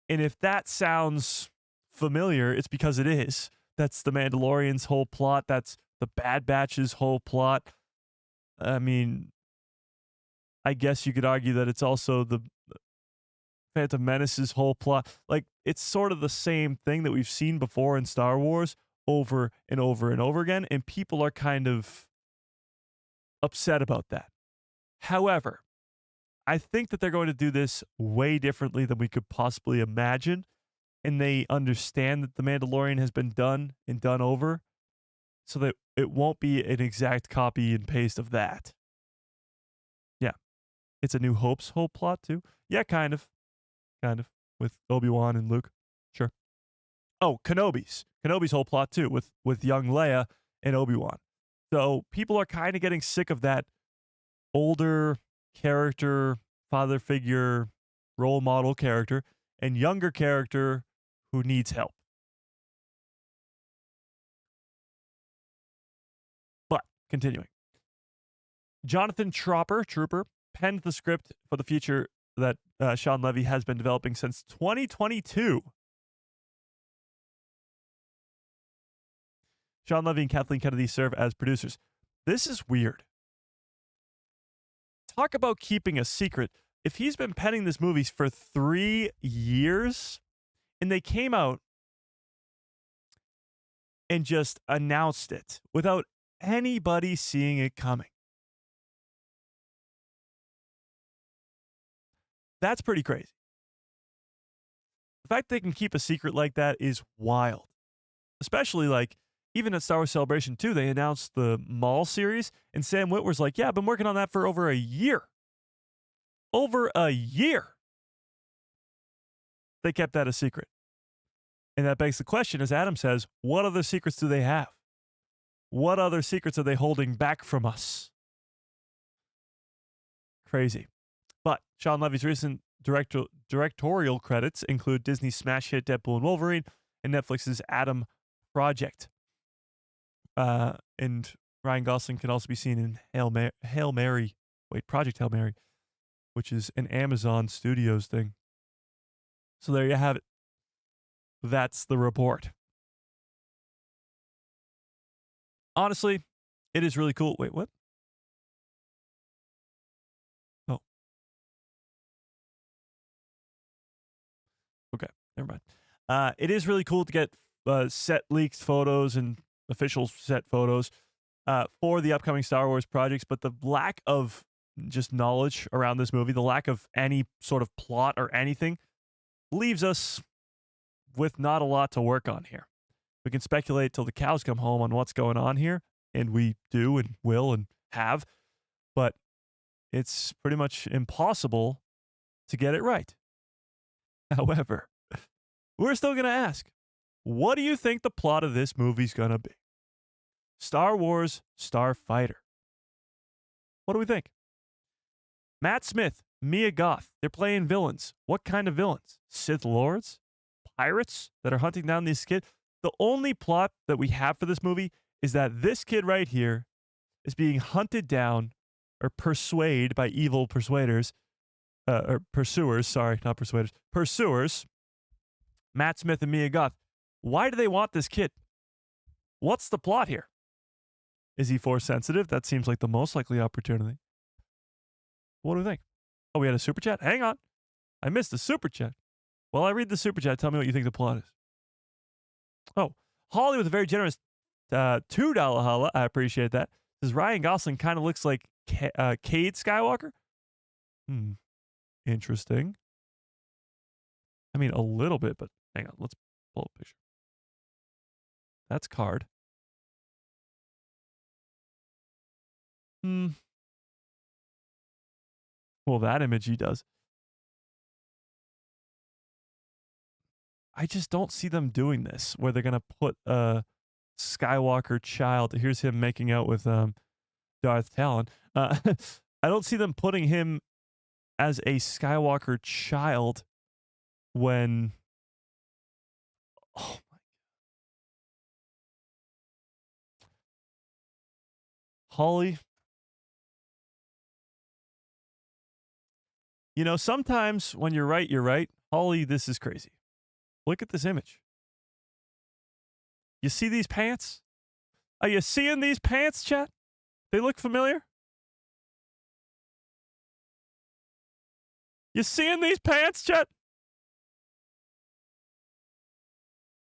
And if that sounds familiar, it's because it is. That's The Mandalorian's whole plot. That's the Bad Batch's whole plot. I mean, I guess you could argue that it's also the Phantom Menace's whole plot. Like, it's sort of the same thing that we've seen before in Star Wars over and over and over again, and people are kind of upset about that. However, I think that they're going to do this way differently than we could possibly imagine, and they understand that The Mandalorian has been done and done over, so that it won't be an exact copy and paste of that. It's a New Hope's whole plot too. Yeah, kind of, with Obi-Wan and Luke. Sure. Oh, Kenobi's whole plot too, with young Leia and Obi-Wan. So people are kind of getting sick of that older character, father figure, role model character, and younger character who needs help. But continuing, Jonathan Trooper penned the script for the feature that Shawn Levy has been developing since 2022. Shawn Levy and Kathleen Kennedy serve as producers. This is weird. Talk about keeping a secret. If he's been penning this movie for 3 years and they came out and just announced it without anybody seeing it coming, that's pretty crazy. The fact they can keep a secret like that is wild. Especially like even at Star Wars Celebration 2, they announced the Maul series, and Sam Witwer's like, yeah, I've been working on that for over a year. Over a year. They kept that a secret. And that begs the question, as Adam says, what other secrets do they have? What other secrets are they holding back from us? Crazy. But Shawn Levy's recent directorial credits include Disney's smash hit Deadpool and Wolverine and Netflix's Adam Project. And Ryan Gosling can also be seen in Project Hail Mary, which is an Amazon Studios thing. So there you have it. That's the report. Honestly, it is really cool. Wait, what? Oh. Okay, never mind. It is really cool to get set leaked photos and official set photos for the upcoming Star Wars projects, but the lack of just knowledge around this movie, the lack of any sort of plot or anything, leaves us with not a lot to work on here. We can speculate till the cows come home on what's going on here, and we do and will and have, but it's pretty much impossible to get it right. However, we're still going to ask, what do you think the plot of this movie's going to be? Star Wars Starfighter. What do we think? Matt Smith, Mia Goth, they're playing villains. What kind of villains? Sith Lords? Pirates that are hunting down these kids? The only plot that we have for this movie is that this kid right here is being hunted down or persuaded by evil persuaders, or pursuers, sorry, not persuaders, pursuers, Matt Smith and Mia Goth. Why do they want this kid? What's the plot here? Is he force sensitive? That seems like the most likely opportunity. What do we think? Oh, we had a super chat? Hang on. I missed the super chat. Well, I read the super chat. Tell me what you think the plot is. Oh, Holly with a very generous $2 holla. I appreciate that. Says Ryan Gosling kind of looks like Cade Skywalker. Interesting. I mean, a little bit, but hang on. Let's pull up a picture. That's Card. Well, that image he does. I just don't see them doing this, where they're going to put a Skywalker child. Here's him making out with Darth Talon. I don't see them putting him as a Skywalker child when... Oh, my God. Holly... You know, sometimes when you're right, you're right. Holly, this is crazy. Look at this image. You see these pants? Are you seeing these pants, chat? They look familiar? You seeing these pants, chat?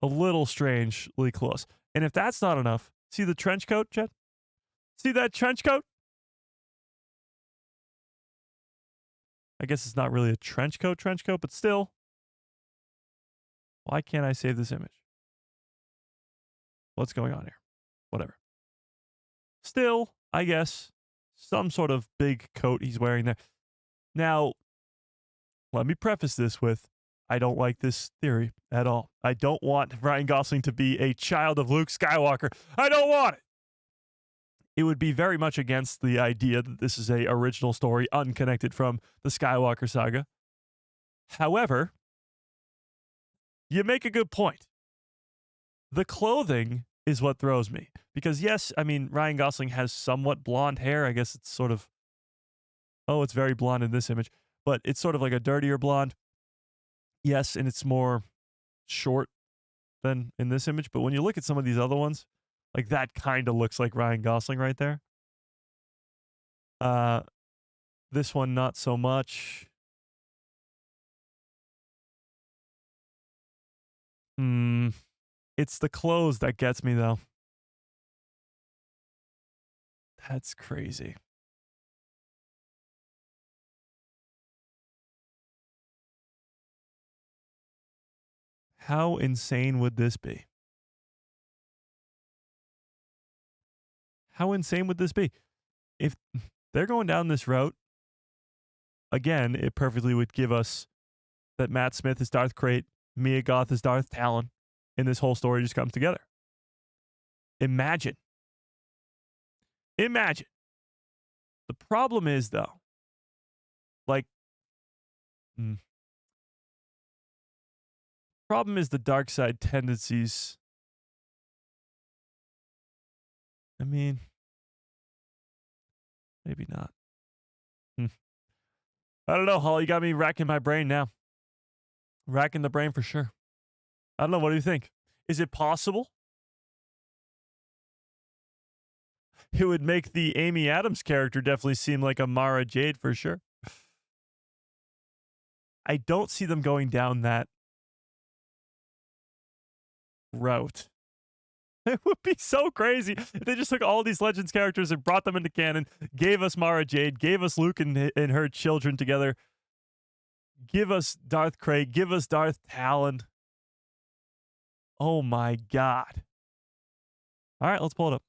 A little strangely close. And if that's not enough, see the trench coat, chat? See that trench coat? I guess it's not really a trench coat, but still. Why can't I save this image? What's going on here? Whatever. Still, I guess, some sort of big coat he's wearing there. Now, let me preface this with, I don't like this theory at all. I don't want Ryan Gosling to be a child of Luke Skywalker. I don't want it. It would be very much against the idea that this is a original story unconnected from the Skywalker saga. However, you make a good point. The clothing is what throws me. Because yes, I mean, Ryan Gosling has somewhat blonde hair. I guess it's sort of, it's very blonde in this image, but it's sort of like a dirtier blonde. Yes, and it's more short than in this image. But when you look at some of these other ones, like that kind of looks like Ryan Gosling right there. This one, not so much. It's the clothes that gets me, though. That's crazy. How insane would this be? How insane would this be? If they're going down this route, again, it perfectly would give us that Matt Smith is Darth Krayt, Mia Goth is Darth Talon, and this whole story just comes together. Imagine. The problem is, though, problem is the dark side tendencies. I mean, maybe not. I don't know, Hall. You got me racking my brain now. Racking the brain for sure. I don't know. What do you think? Is it possible? It would make the Amy Adams character definitely seem like a Mara Jade for sure. I don't see them going down that route. It would be so crazy if they just took all these Legends characters and brought them into canon, gave us Mara Jade, gave us Luke and her children together, give us Darth Krayt, give us Darth Talon. Oh my God. All right, let's pull it up.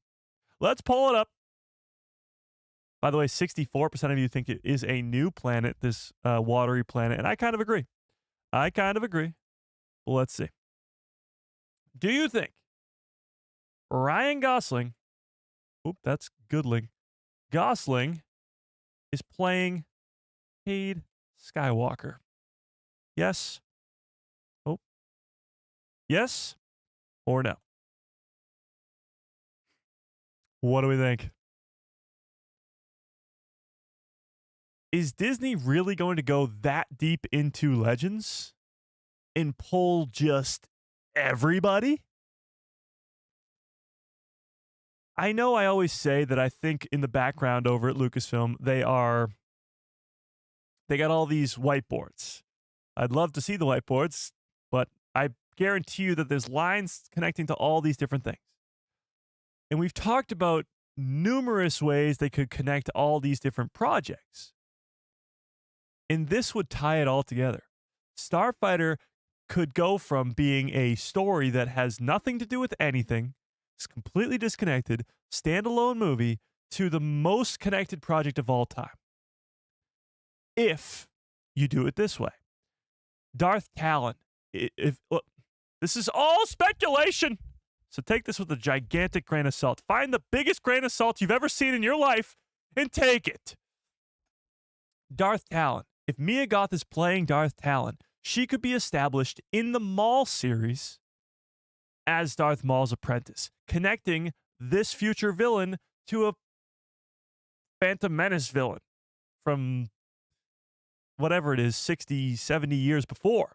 By the way, 64% of you think it is a new planet, this watery planet, and I kind of agree. Well, let's see. Do you think Ryan Gosling, that's Goodling, Gosling is playing Cade Skywalker? Yes? Yes or no? What do we think? Is Disney really going to go that deep into Legends and pull just everybody? I know I always say that I think in the background over at Lucasfilm, they got all these whiteboards. I'd love to see the whiteboards, but I guarantee you that there's lines connecting to all these different things. And we've talked about numerous ways they could connect all these different projects. And this would tie it all together. Starfighter could go from being a story that has nothing to do with anything, it's completely disconnected, standalone movie, to the most connected project of all time. If you do it this way. Darth Talon. Look, this is all speculation. So take this with a gigantic grain of salt. Find the biggest grain of salt you've ever seen in your life and take it. Darth Talon. If Mia Goth is playing Darth Talon, she could be established in the Maul series as Darth Maul's apprentice, connecting this future villain to a Phantom Menace villain from whatever it is, 60, 70 years before.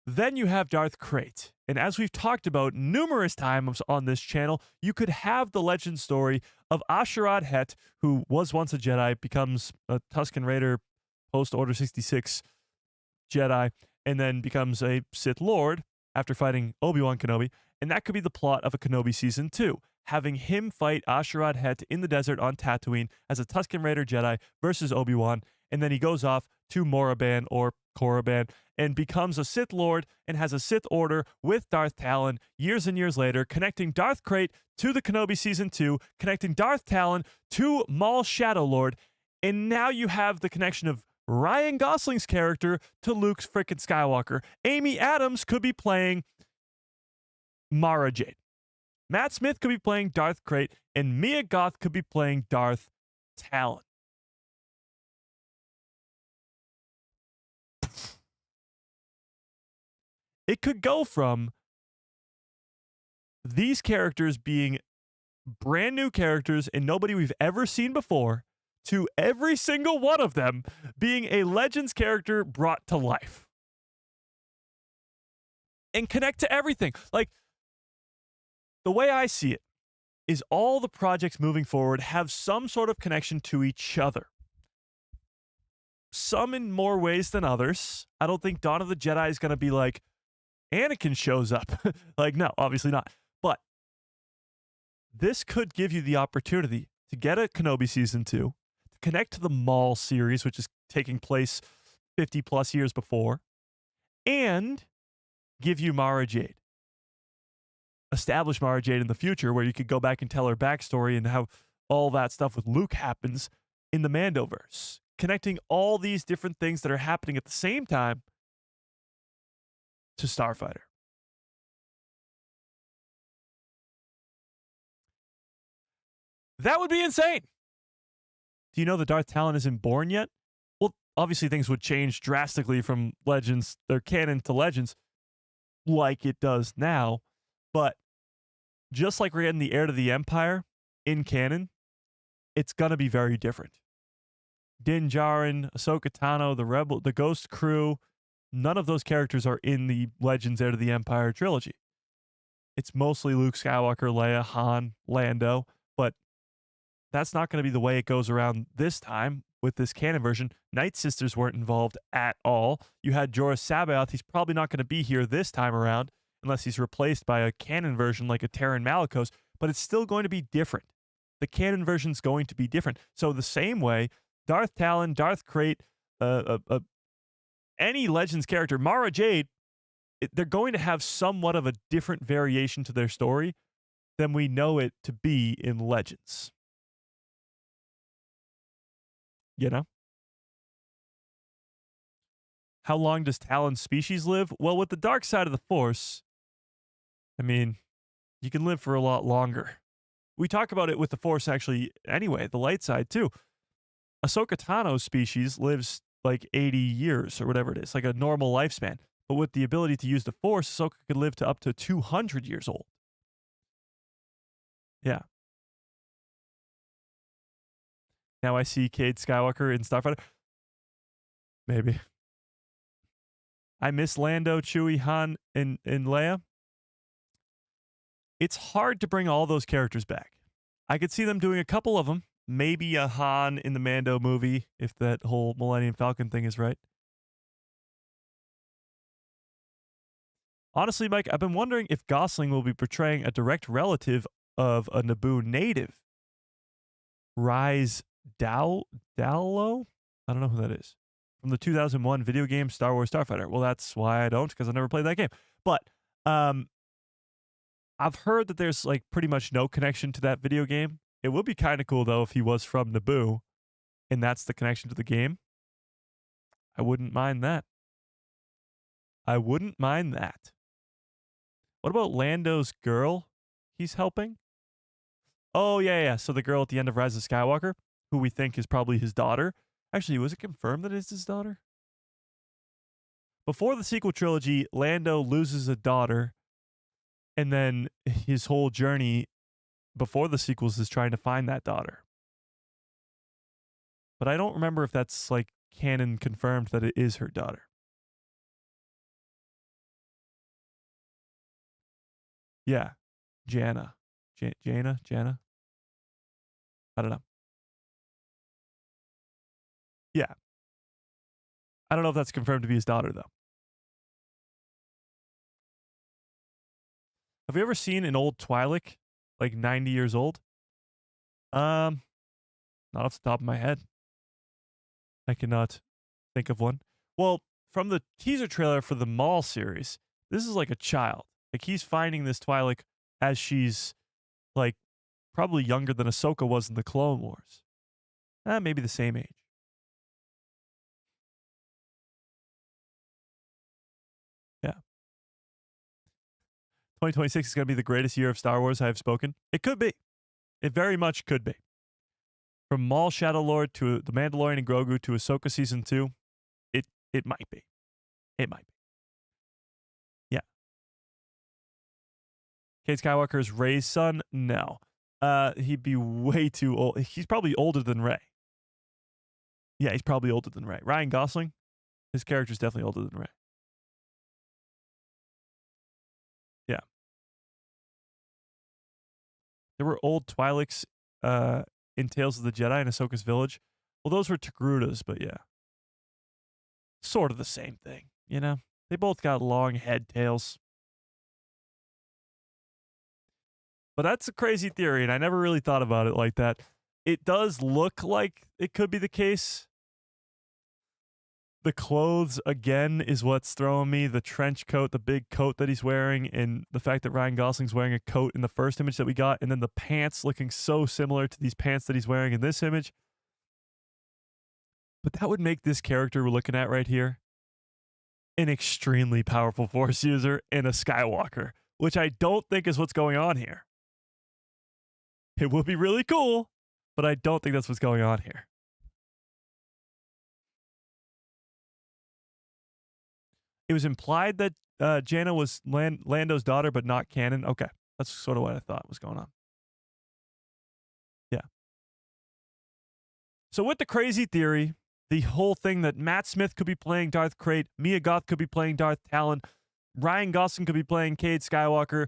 Then you have Darth Krayt. And as we've talked about numerous times on this channel, you could have the legend story of Asherad Het, who was once a Jedi, becomes a Tusken Raider post-Order 66 Jedi, and then becomes a Sith Lord after fighting Obi-Wan Kenobi. And that could be the plot of a Kenobi Season 2, having him fight Asherad Het in the desert on Tatooine as a Tusken Raider Jedi versus Obi-Wan. And then he goes off to Moraban or Korriban and becomes a Sith Lord and has a Sith Order with Darth Talon years and years later, connecting Darth Krayt to the Kenobi Season 2, connecting Darth Talon to Maul Shadow Lord. And now you have the connection of Ryan Gosling's character to Luke's frickin' Skywalker. Amy Adams could be playing Mara Jade. Matt Smith could be playing Darth Krayt, and Mia Goth could be playing Darth Talon. It could go from these characters being brand new characters and nobody we've ever seen before to every single one of them being a Legends character brought to life. And connect to everything. Like, the way I see it is all the projects moving forward have some sort of connection to each other. Some in more ways than others. I don't think Dawn of the Jedi is going to be like, Anakin shows up. Like, no, obviously not. But this could give you the opportunity to get a Kenobi Season 2, to connect to the Maul series, which is taking place 50 plus years before, and give you Mara Jade. Establish Mara Jade in the future where you could go back and tell her backstory and how all that stuff with Luke happens in the Mandoverse. Connecting all these different things that are happening at the same time to Starfighter. That would be insane. Do you know that Darth Talon isn't born yet? Well, obviously things would change drastically from Legends, their canon to Legends, like it does now. But just like we're getting the Heir to the Empire in canon, it's going to be very different. Din Djarin, Ahsoka Tano, the Ghost Crew, none of those characters are in the Legends Heir to the Empire trilogy. It's mostly Luke Skywalker, Leia, Han, Lando, but that's not going to be the way it goes around this time with this canon version. Night Sisters weren't involved at all. You had Jorah Sabaoth. He's probably not going to be here this time around unless he's replaced by a canon version like a Terran Malicos, but it's still going to be different. The canon version's going to be different. So the same way, Darth Talon, Darth Krayt, any Legends character, Mara Jade, they're going to have somewhat of a different variation to their story than we know it to be in Legends. You know? How long does Talon's species live? Well, with the dark side of the Force, I mean, you can live for a lot longer. We talk about it with the Force actually anyway, the light side too. Ahsoka Tano's species lives like 80 years or whatever it is, like a normal lifespan. But with the ability to use the Force, Ahsoka could live to up to 200 years old. Yeah. Now I see Cade Skywalker in Starfighter. Maybe. I miss Lando, Chewie, Han, and Leia. It's hard to bring all those characters back. I could see them doing a couple of them. Maybe a Han in the Mando movie, if that whole Millennium Falcon thing is right. Honestly, Mike, I've been wondering if Gosling will be portraying a direct relative of a Naboo native. Rise Dowlo? I don't know who that is. From the 2001 video game Star Wars Starfighter. Well, that's why I don't, because I never played that game. But I've heard that there's like pretty much no connection to that video game. It would be kind of cool, though, if he was from Naboo, and that's the connection to the game. I wouldn't mind that. I wouldn't mind that. What about Lando's girl he's helping? Oh, yeah. So the girl at the end of Rise of Skywalker, who we think is probably his daughter. Actually, was it confirmed that it's his daughter? Before the sequel trilogy, Lando loses a daughter, and then his whole journey before the sequels is trying to find that daughter. But I don't remember if that's like canon confirmed that it is her daughter. Yeah. Jana. Jana? I don't know. Yeah. I don't know if that's confirmed to be his daughter, though. Have you ever seen an old Twi'lek, like 90 years old? Not off the top of my head. I cannot think of one. Well, from the teaser trailer for the Maul series, this is like a child. Like, he's finding this Twi'lek as she's, like, probably younger than Ahsoka was in the Clone Wars. Maybe the same age. Yeah. 2026 is going to be the greatest year of Star Wars I have spoken. It could be. It very much could be. From Maul Shadow Lord to The Mandalorian and Grogu to Ahsoka Season 2, it might be. It might be. Yeah. Cade Skywalker's Rey's son? No. He'd be way too old. He's probably older than Rey. Yeah, he's probably older than Rey. Ryan Gosling, his character's definitely older than Rey. Yeah. There were old Twi'leks in Tales of the Jedi in Ahsoka's village. Well, those were Togrutas, but yeah. Sort of the same thing, you know? They both got long head tails. But that's a crazy theory, and I never really thought about it like that. It does look like it could be the case. The clothes, again, is what's throwing me. The trench coat, the big coat that he's wearing, and the fact that Ryan Gosling's wearing a coat in the first image that we got, and then the pants looking so similar to these pants that he's wearing in this image. But that would make this character we're looking at right here an extremely powerful Force user and a Skywalker, which I don't think is what's going on here. It would be really cool, but I don't think that's what's going on here. It was implied that Janna was Lando's daughter, but not canon. Okay, that's sort of what I thought was going on. Yeah. So with the crazy theory, the whole thing that Matt Smith could be playing Darth Krayt, Mia Goth could be playing Darth Talon, Ryan Gosling could be playing Cade Skywalker,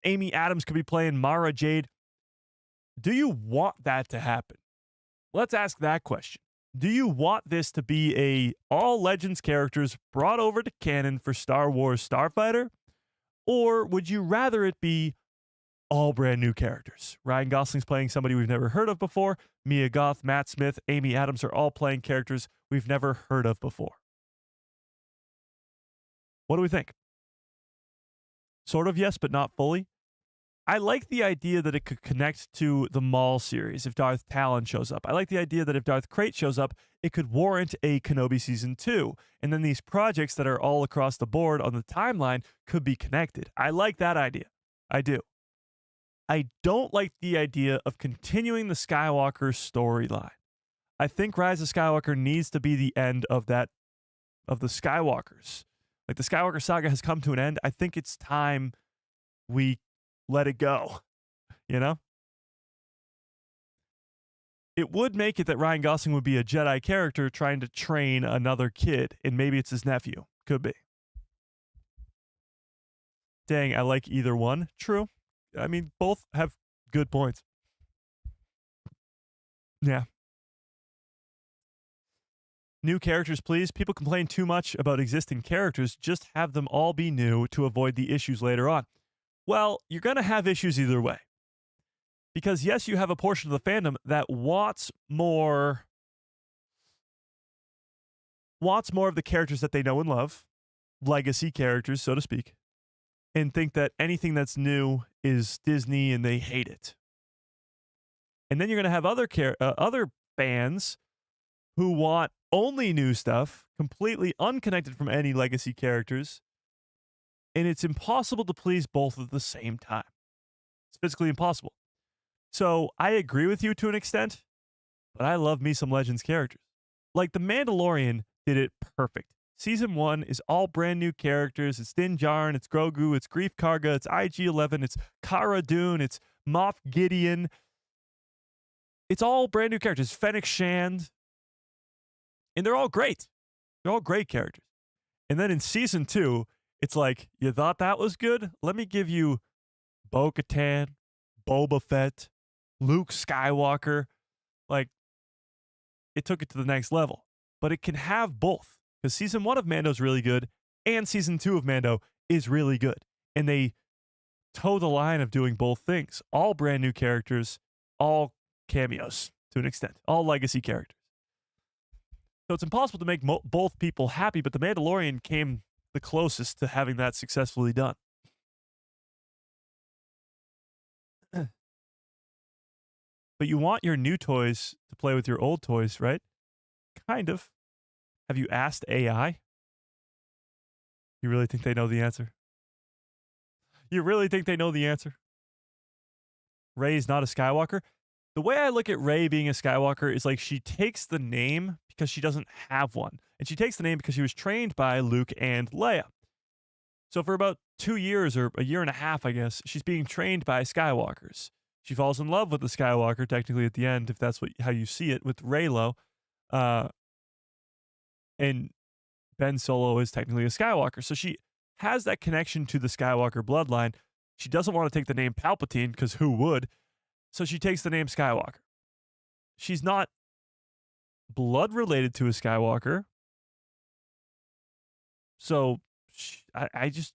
Amy Adams could be playing Mara Jade. Do you want that to happen? Let's ask that question. Do you want this to be a all Legends characters brought over to canon for Star Wars Starfighter? Or would you rather it be all brand new characters? Ryan Gosling's playing somebody we've never heard of before. Mia Goth, Matt Smith, Amy Adams are all playing characters we've never heard of before. What do we think? Sort of yes, but not fully. I like the idea that it could connect to the Maul series if Darth Talon shows up. I like the idea that if Darth Krayt shows up, it could warrant a Kenobi Season 2. And then these projects that are all across the board on the timeline could be connected. I like that idea. I do. I don't like the idea of continuing the Skywalker storyline. I think Rise of Skywalker needs to be the end of that, of the Skywalkers. Like the Skywalker saga has come to an end. I think it's time we let it go, you know? It would make it that Ryan Gosling would be a Jedi character trying to train another kid, and maybe it's his nephew. Could be. Dang, I like either one. True. I mean, both have good points. Yeah. New characters, please. People complain too much about existing characters. Just have them all be new to avoid the issues later on. Well, you're going to have issues either way. Because yes, you have a portion of the fandom that wants more of the characters that they know and love, legacy characters, so to speak, and think that anything that's new is Disney and they hate it. And then you're going to have other fans who want only new stuff, completely unconnected from any legacy characters, and it's impossible to please both at the same time. It's physically impossible. So I agree with you to an extent, but I love me some Legends characters. Like The Mandalorian did it perfect. Season 1 is all brand new characters. It's Din Djarin, it's Grogu, it's Greef Karga, it's IG-11, it's Cara Dune, it's Moff Gideon. It's all brand new characters. Fennec Shand. And they're all great. They're all great characters. And then in Season 2, it's like, you thought that was good? Let me give you Bo-Katan, Boba Fett, Luke Skywalker. Like, it took it to the next level. But it can have both. Because Season 1 of Mando is really good, and Season 2 of Mando is really good. And they toe the line of doing both things. All brand new characters, all cameos to an extent. All legacy characters. So it's impossible to make both people happy, but The Mandalorian came the closest to having that successfully done. But but you want your new toys to play with your old toys, right? Kind of. Have you asked AI? You really think they know the answer? You really think they know the answer? Rey's not a Skywalker? The way I look at Rey being a Skywalker is like she takes the name because she doesn't have one. And she takes the name because she was trained by Luke and Leia. So for about 2 years or a year and a half, I guess, she's being trained by Skywalkers. She falls in love with the Skywalker, technically at the end, if that's how you see it, with Reylo. And Ben Solo is technically a Skywalker. So she has that connection to the Skywalker bloodline. She doesn't want to take the name Palpatine, because who would? So she takes the name Skywalker. She's not blood related to a Skywalker. So I just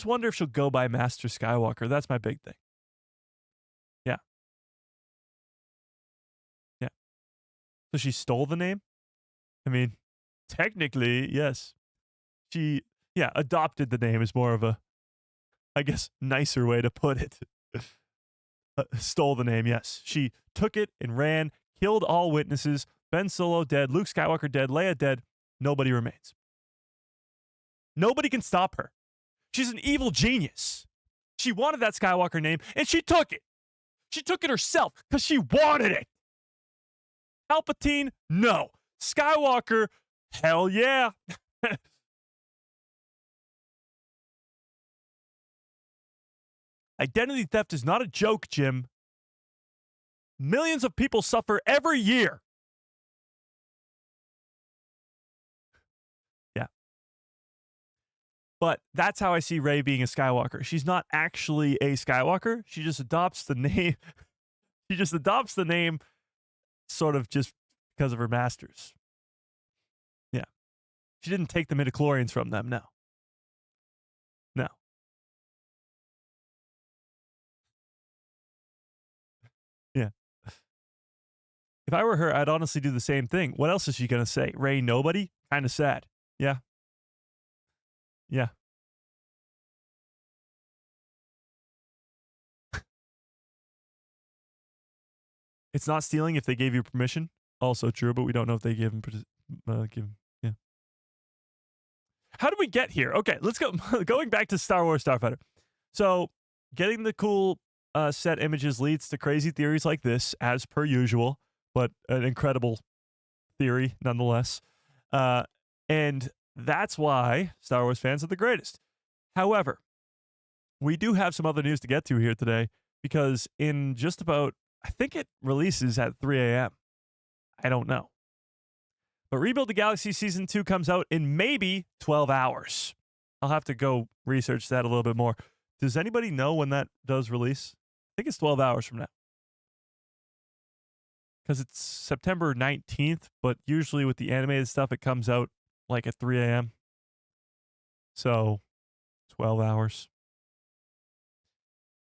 wonder if she'll go by Master Skywalker. That's my big thing. Yeah. Yeah. So she stole the name? I mean, technically, yes. She, adopted the name is more of a, I guess, nicer way to put it. Stole the name, yes. She took it and ran, killed all witnesses. Ben Solo dead, Luke Skywalker dead, Leia dead. Nobody remains. Nobody can stop her. She's an evil genius. She wanted that Skywalker name, and she took it. She took it herself because she wanted it. Palpatine, no. Skywalker, hell yeah. Identity theft is not a joke, Jim. Millions of people suffer every year. Yeah. But that's how I see Rey being a Skywalker. She's not actually a Skywalker. She just adopts the name. She just adopts the name sort of just because of her masters. Yeah. She didn't take the midichlorians from them, no. No. Yeah. If I were her, I'd honestly do the same thing. What else is she going to say? Rey nobody? Kind of sad. Yeah. Yeah. It's not stealing if they gave you permission. Also true, but we don't know if they gave him. Yeah. How did we get here? Okay, let's go. Going back to Star Wars Starfighter. So, getting the cool set images leads to crazy theories like this, as per usual, but an incredible theory nonetheless. And that's why Star Wars fans are the greatest. However, we do have some other news to get to here today, because in just about, I think it releases at 3 a.m. I don't know. But Rebuild the Galaxy Season 2 comes out in maybe 12 hours. I'll have to go research that a little bit more. Does anybody know when that does release? I think it's 12 hours from now. Because it's September 19th, but usually with the animated stuff, it comes out like at 3 a.m. So, 12 hours.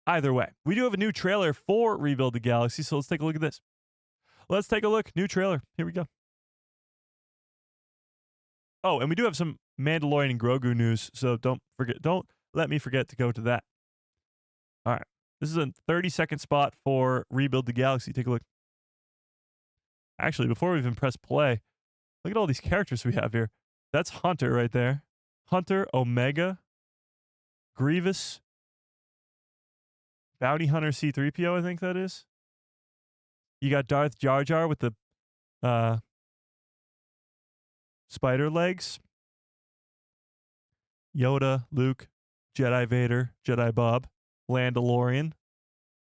Either way, we do have a new trailer for Rebuild the Galaxy, so let's take a look at this. Let's take a look. New trailer. Here we go. Oh, and we do have some Mandalorian and Grogu news, so don't let me forget to go to that. All right. This is a 30-second spot for Rebuild the Galaxy. Take a look. Actually, before we even press play, look at all these characters we have here. That's Hunter right there. Hunter, Omega, Grievous, Bounty Hunter C-3PO, I think that is. You got Darth Jar Jar with the spider legs. Yoda, Luke, Jedi Vader, Jedi Bob, Mandalorian.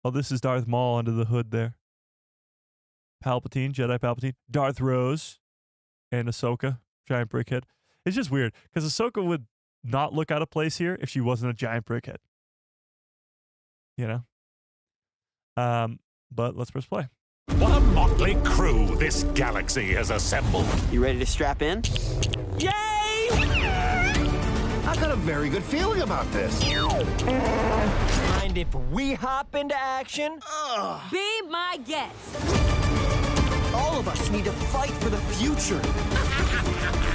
Oh, this is Darth Maul under the hood there. Palpatine, Jedi Palpatine. Darth Rose and Ahsoka, giant brickhead. It's just weird, because Ahsoka would not look out of place here if she wasn't a giant brickhead. You know? But let's press play. What a motley crew this galaxy has assembled. You ready to strap in? Yay! I got a very good feeling about this. Mind if we hop into action? Be my guest. All of us need to fight for the future.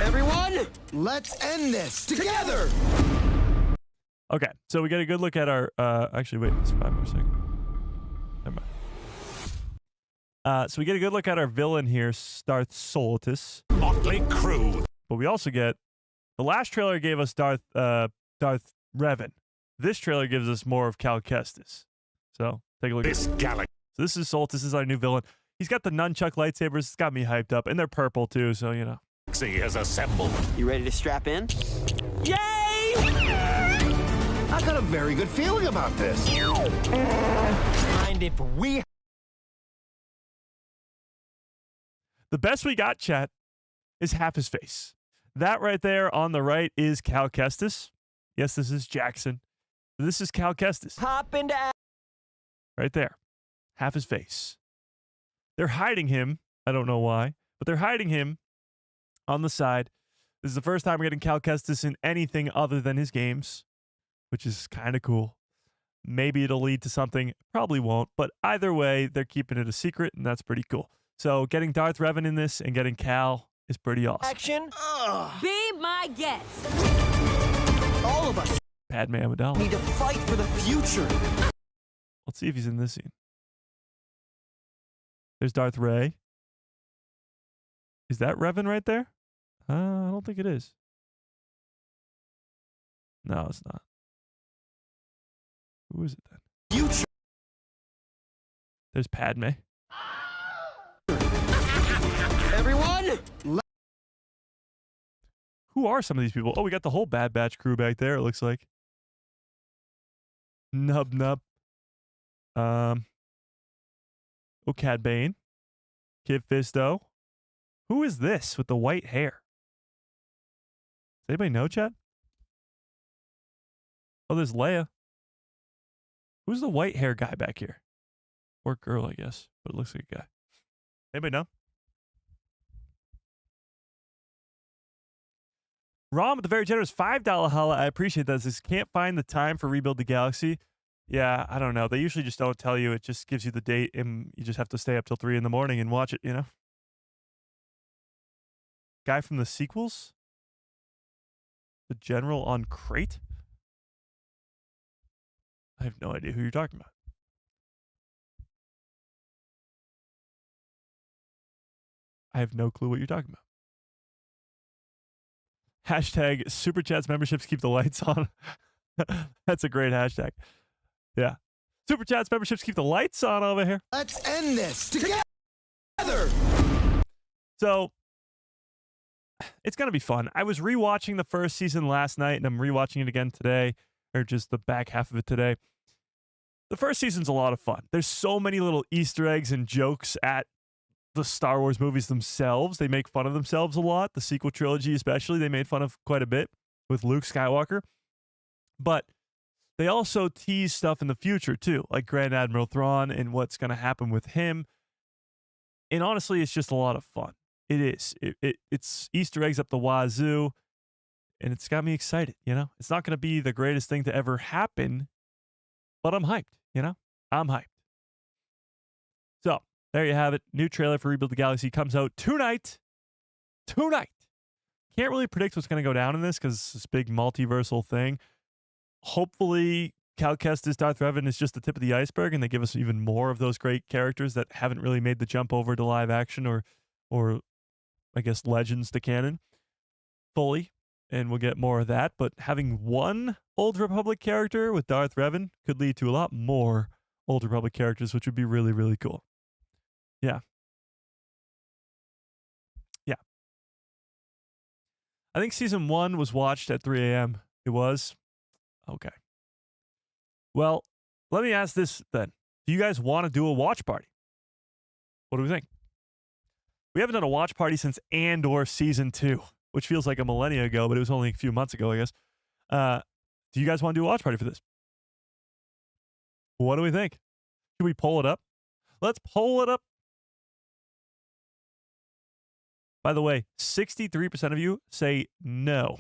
Everyone, Let's end this together. Okay, so we got a good look at our... actually, wait, it's 5 more seconds. Never mind. So we get a good look at our villain here, Darth Solitus. Motley Crue. But we also get the last trailer gave us Darth Revan. This trailer gives us more of Cal Kestis. So take a look This at galaxy So this is Solitus. This is our new villain. He's got the nunchuck lightsabers. It's got me hyped up. And they're purple too, so you know. has assembled. You ready to strap in? Yay! I got a very good feeling about this. Mind if we The best we got, chat, is half his face. That right there on the right is Cal Kestis. Yes, this is Jackson. This is Cal Kestis. hop into Right there. Half his face. They're hiding him. I don't know why, but they're hiding him on the side. This is the first time we're getting Cal Kestis in anything other than his games, which is kind of cool. Maybe it'll lead to something. Probably won't, but either way, they're keeping it a secret, and that's pretty cool. So getting Darth Revan in this and getting Cal is pretty awesome. action. Be my guest. All of us Padme Amidala. need to fight for the future. Let's see if he's in this scene. There's Darth Ray. Is that Revan right there? I don't think it is. No, it's not. Who is it then? Future. There's Padme. Everyone, Who are some of these people? Oh, we got the whole Bad Batch crew back there, it looks like. Nub Nub. Oh, Cad Bane. Kid Fisto. Who is this with the white hair? Does anybody know, chat? Oh, there's Leia. Who's the white hair guy back here? Or girl, I guess. But it looks like a guy. Anybody know? Rom with the very generous $5 holla. I appreciate that. This can't find the time for Rebuild the Galaxy. Yeah, I don't know. They usually just don't tell you. It just gives you the date, and you just have to stay up till 3 in the morning and watch it, you know? Guy from the sequels? The General on Crate? I have no idea who you're talking about. I have no clue what you're talking about. Hashtag Super Chats memberships keep the lights on. That's a great hashtag. Yeah. Super Chats memberships keep the lights on over here. Let's end this together. So it's going to be fun. I was rewatching the first season last night, and I'm rewatching it again today, or just the back half of it today. The first season's a lot of fun. There's so many little Easter eggs and jokes at the Star Wars movies themselves. They make fun of themselves a lot. The sequel trilogy especially, they made fun of quite a bit with Luke Skywalker. But they also tease stuff in the future too, like Grand Admiral Thrawn and what's going to happen with him. And honestly, it's just a lot of fun. It is. It's Easter eggs up the wazoo, and it's got me excited, you know? It's not going to be the greatest thing to ever happen, but I'm hyped, you know? I'm hyped. So, there you have it. New trailer for Rebuild the Galaxy comes out tonight. Tonight. Can't really predict what's going to go down in this because it's this big multiversal thing. Hopefully, Cal Kestis, Darth Revan is just the tip of the iceberg, and they give us even more of those great characters that haven't really made the jump over to live action or I guess Legends to canon fully, and we'll get more of that. But having one Old Republic character with Darth Revan could lead to a lot more Old Republic characters, which would be really, really cool. Yeah. Yeah. I think season 1 was watched at 3 a.m. It was? Okay. Well, let me ask this then. Do you guys want to do a watch party? What do we think? We haven't done a watch party since Andor Season 2, which feels like a millennia ago, but it was only a few months ago, I guess. Do you guys want to do a watch party for this? What do we think? Should we poll it up? Let's poll it up. By the way, 63% of you say no.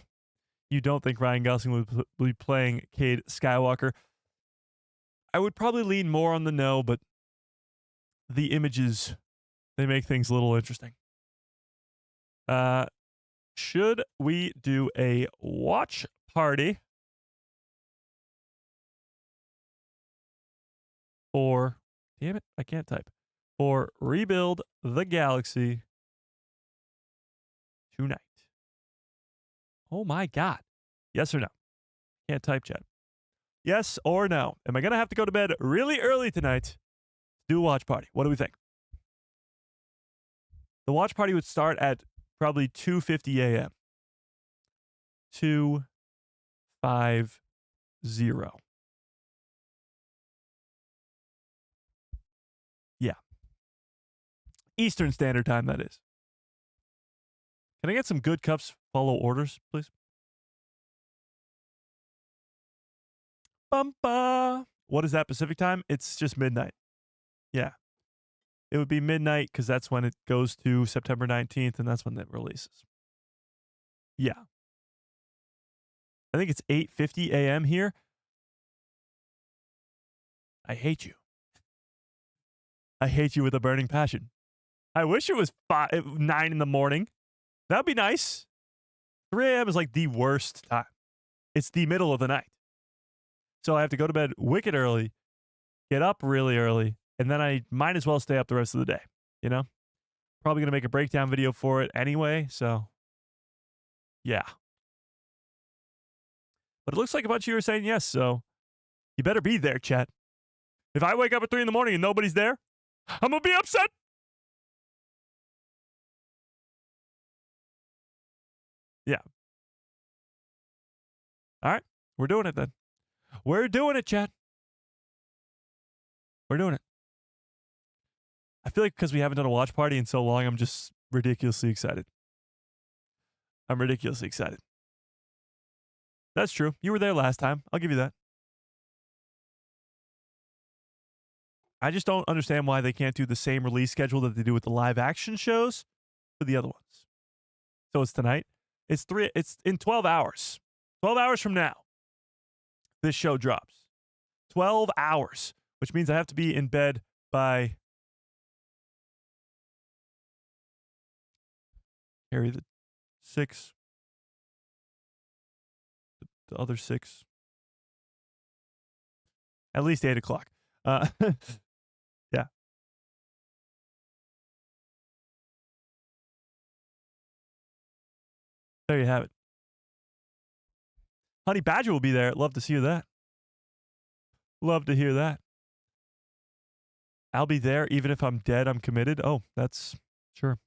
You don't think Ryan Gosling will be playing Cade Skywalker. I would probably lean more on the no, but the images, they make things a little interesting. Should we do a watch party? Or, damn it, I can't type. for Rebuild the Galaxy tonight. Oh my God. Yes or no? Can't type, chat. Yes or no? Am I going to have to go to bed really early tonight to do a watch party? What do we think? The watch party would start at probably 2:50 a.m. 2:50. Yeah. Eastern Standard Time, that is. Can I get some good cups follow orders, please? Bumpa. What is that Pacific time? It's just midnight. Yeah. It would be midnight because that's when it goes to September 19th, and that's when it releases. Yeah. I think it's 8:50 a.m. here. I hate you. I hate you with a burning passion. I wish it was 9 in the morning. That'd be nice. 3 a.m. is like the worst time. It's the middle of the night. So I have to go to bed wicked early, get up really early, and then I might as well stay up the rest of the day, you know? Probably going to make a breakdown video for it anyway, so yeah. But it looks like a bunch of you are saying yes, so you better be there, chat. If I wake up at 3 in the morning and nobody's there, I'm going to be upset. Yeah. All right. We're doing it then. We're doing it, chat. We're doing it. I feel like because we haven't done a watch party in so long, I'm just ridiculously excited. I'm ridiculously excited. That's true. You were there last time. I'll give you that. I just don't understand why they can't do the same release schedule that they do with the live action shows for the other ones. So it's tonight. It's in 12 hours. 12 hours from now, this show drops. 12 hours, which means I have to be in bed by carry the 6, the other 6, at least 8 o'clock. Yeah. There you have it. Honey Badger will be there. Love to see that. Love to hear that. I'll be there even if I'm dead. I'm committed. Oh, that's sure.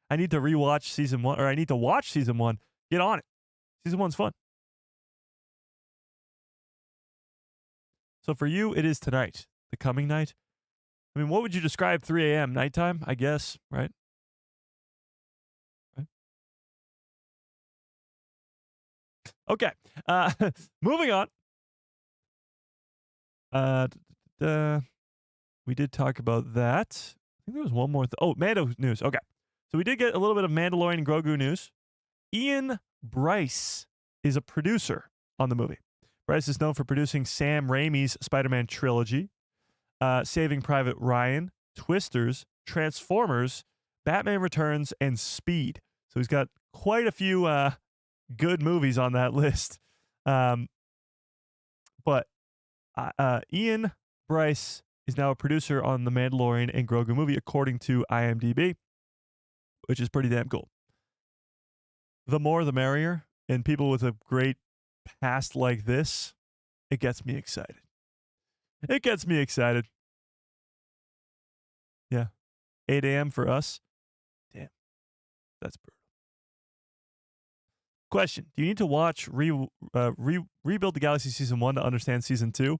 I need to rewatch season 1, or I need to watch season 1. Get on it. Season 1's fun. So for you, it is tonight, the coming night. I mean, what would you describe 3 a.m. nighttime? I guess, right? Okay. Moving on. We did talk about that. I think there was one more. Mando news. Okay. So we did get a little bit of Mandalorian and Grogu news. Ian Bryce is a producer on the movie. Bryce is known for producing Sam Raimi's Spider-Man trilogy, Saving Private Ryan, Twisters, Transformers, Batman Returns, and Speed. So he's got quite a few good movies on that list. But Ian Bryce is now a producer on the Mandalorian and Grogu movie, according to IMDb, which is pretty damn cool. The more the merrier, and people with a great past like this, it gets me excited. It gets me excited. Yeah. 8 a.m. for us. Damn. That's brutal. Question. Do you need to watch Rebuild the Galaxy Season 1 to understand Season 2?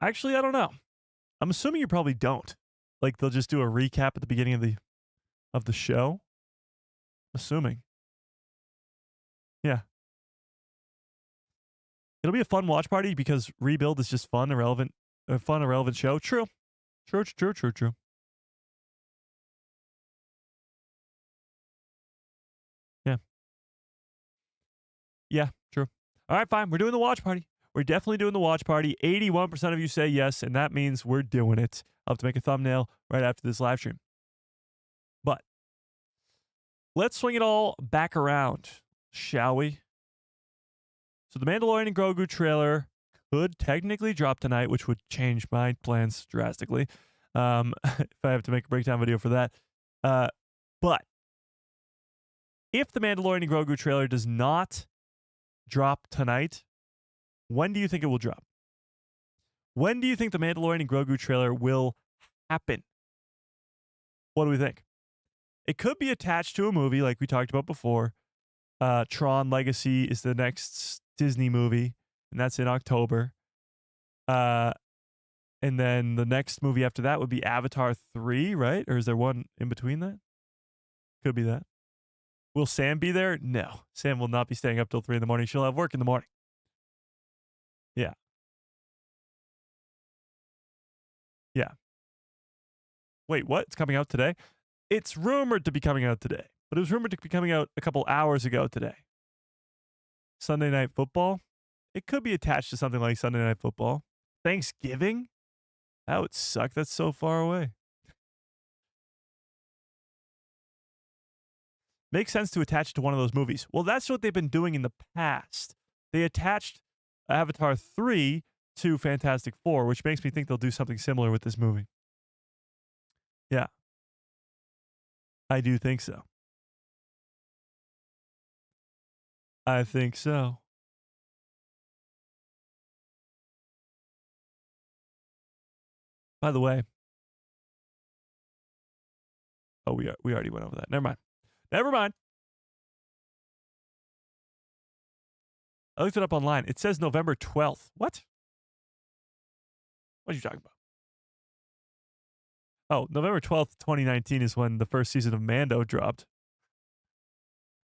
Actually, I don't know. I'm assuming you probably don't. Like, they'll just do a recap at the beginning of the show. Assuming. Yeah. It'll be a fun watch party because Rebuild is just fun, irrelevant show. True. True. Yeah. Yeah, true. All right, fine. We're doing the watch party. We're definitely doing the watch party. 81% of you say yes, and that means we're doing it. I'll have to make a thumbnail right after this live stream. But let's swing it all back around, shall we? So the Mandalorian and Grogu trailer could technically drop tonight, which would change my plans drastically. if I have to make a breakdown video for that. But if the Mandalorian and Grogu trailer does not drop tonight, when do you think it will drop? When do you think the Mandalorian and Grogu trailer will happen? What do we think? It could be attached to a movie like we talked about before. Tron Legacy is the next Disney movie, and that's in October. And then the next movie after that would be Avatar 3, right? Or is there one in between that? Could be that. Will Sam be there? No. Sam will not be staying up till 3 in the morning. She'll have work in the morning. Yeah. Yeah. Wait, what? It's coming out today? It's rumored to be coming out today, but it was rumored to be coming out a couple hours ago today. Sunday Night Football? It could be attached to something like Sunday Night Football. Thanksgiving? That would suck. That's so far away. Makes sense to attach it to one of those movies. Well, that's what they've been doing in the past. They attached Avatar 3 to Fantastic Four, which makes me think they'll do something similar with this movie. Yeah. I do think so. I think so. By the way, oh, we already went over that. Never mind. I looked it up online. It says November 12th. What? What are you talking about? Oh, November 12th, 2019 is when the first season of Mando dropped.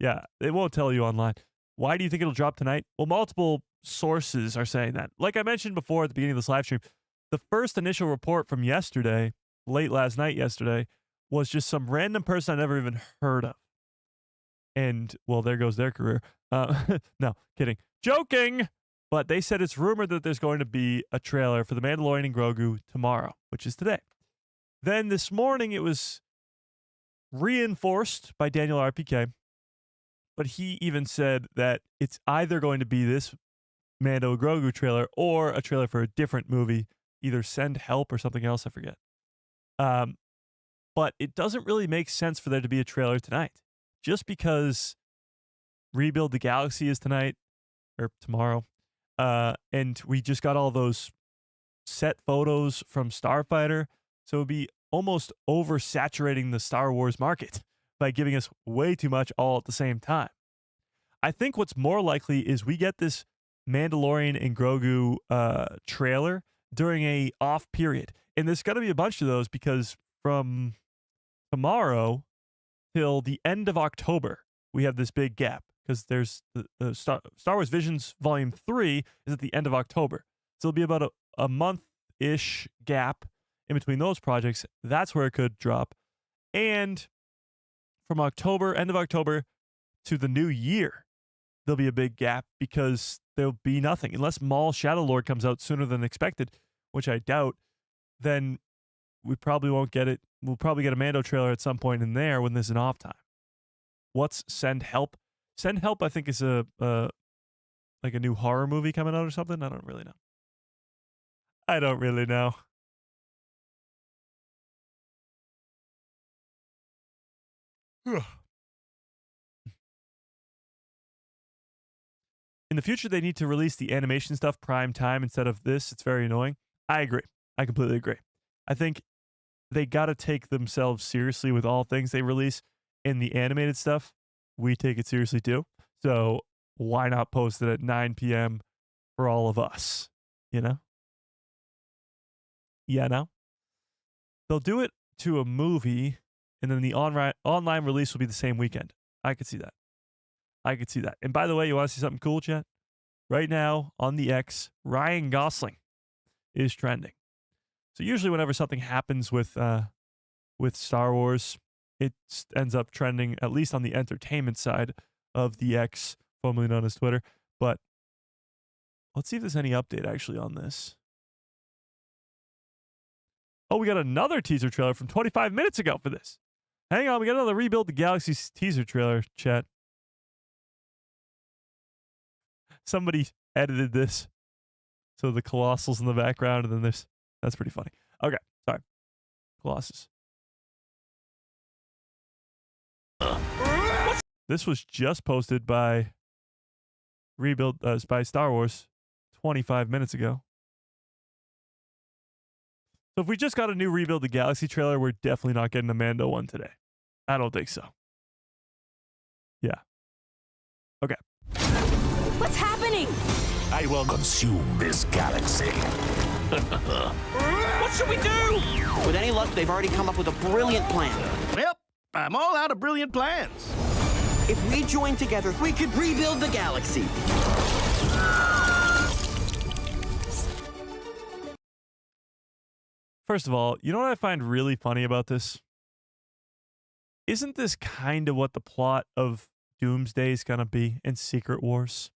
Yeah, it won't tell you online. Why do you think it'll drop tonight? Well, multiple sources are saying that. Like I mentioned before at the beginning of this live stream, the first initial report from yesterday, late last night yesterday, was just some random person I never even heard of. And, well, there goes their career. No, kidding. Joking! But they said it's rumored that there's going to be a trailer for The Mandalorian and Grogu tomorrow, which is today. Then this morning it was reinforced by Daniel RPK, but he even said that it's either going to be this Mando Grogu trailer or a trailer for a different movie, either Send Help or something else, I forget. But it doesn't really make sense for there to be a trailer tonight. Just because Rebuild the Galaxy is tonight or tomorrow, and we just got all those set photos from Starfighter, so it would be almost oversaturating the Star Wars market by giving us way too much all at the same time. I think what's more likely is we get this Mandalorian and Grogu trailer during a off period. And there's got to be a bunch of those because from tomorrow till the end of October, we have this big gap because there's the Star Wars Visions Volume 3 is at the end of October. So it'll be about a month-ish gap in between those projects. That's where it could drop. And from October, end of October to the new year, there'll be a big gap because there'll be nothing. Unless Maul Shadow Lord comes out sooner than expected, which I doubt, then we probably won't get it. We'll probably get a Mando trailer at some point in there when there's an off time. What's Send Help? Send Help, I think, is a like a new horror movie coming out or something. I don't really know. In the future, they need to release the animation stuff prime time instead of this. It's very annoying. I agree. I completely agree. I think they got to take themselves seriously with all things they release. In the animated stuff, we take it seriously too. So why not post it at 9 p.m. for all of us? You know? Yeah, no? They'll do it to a movie, and then the online release will be the same weekend. I could see that. And by the way, you want to see something cool, chat? Right now, on the X, Ryan Gosling is trending. So usually whenever something happens with Star Wars, it ends up trending, at least on the entertainment side of the X, formerly known as Twitter. But let's see if there's any update actually on this. Oh, we got another teaser trailer from 25 minutes ago for this. Hang on, we got another Rebuild the Galaxy teaser trailer, chat. Somebody edited this. So the Colossals in the background, and then that's pretty funny. Okay, sorry. Colossus. This was just posted by by Star Wars 25 minutes ago. So if we just got a new Rebuild the Galaxy trailer, we're definitely not getting a Mando one today. I don't think so. Yeah. Okay. What's happening? I will consume this galaxy. What should we do? With any luck, they've already come up with a brilliant plan. Well, I'm all out of brilliant plans. If we join together, we could rebuild the galaxy. First of all, you know what I find really funny about this? Isn't this kind of what the plot of Doomsday is going to be in Secret Wars?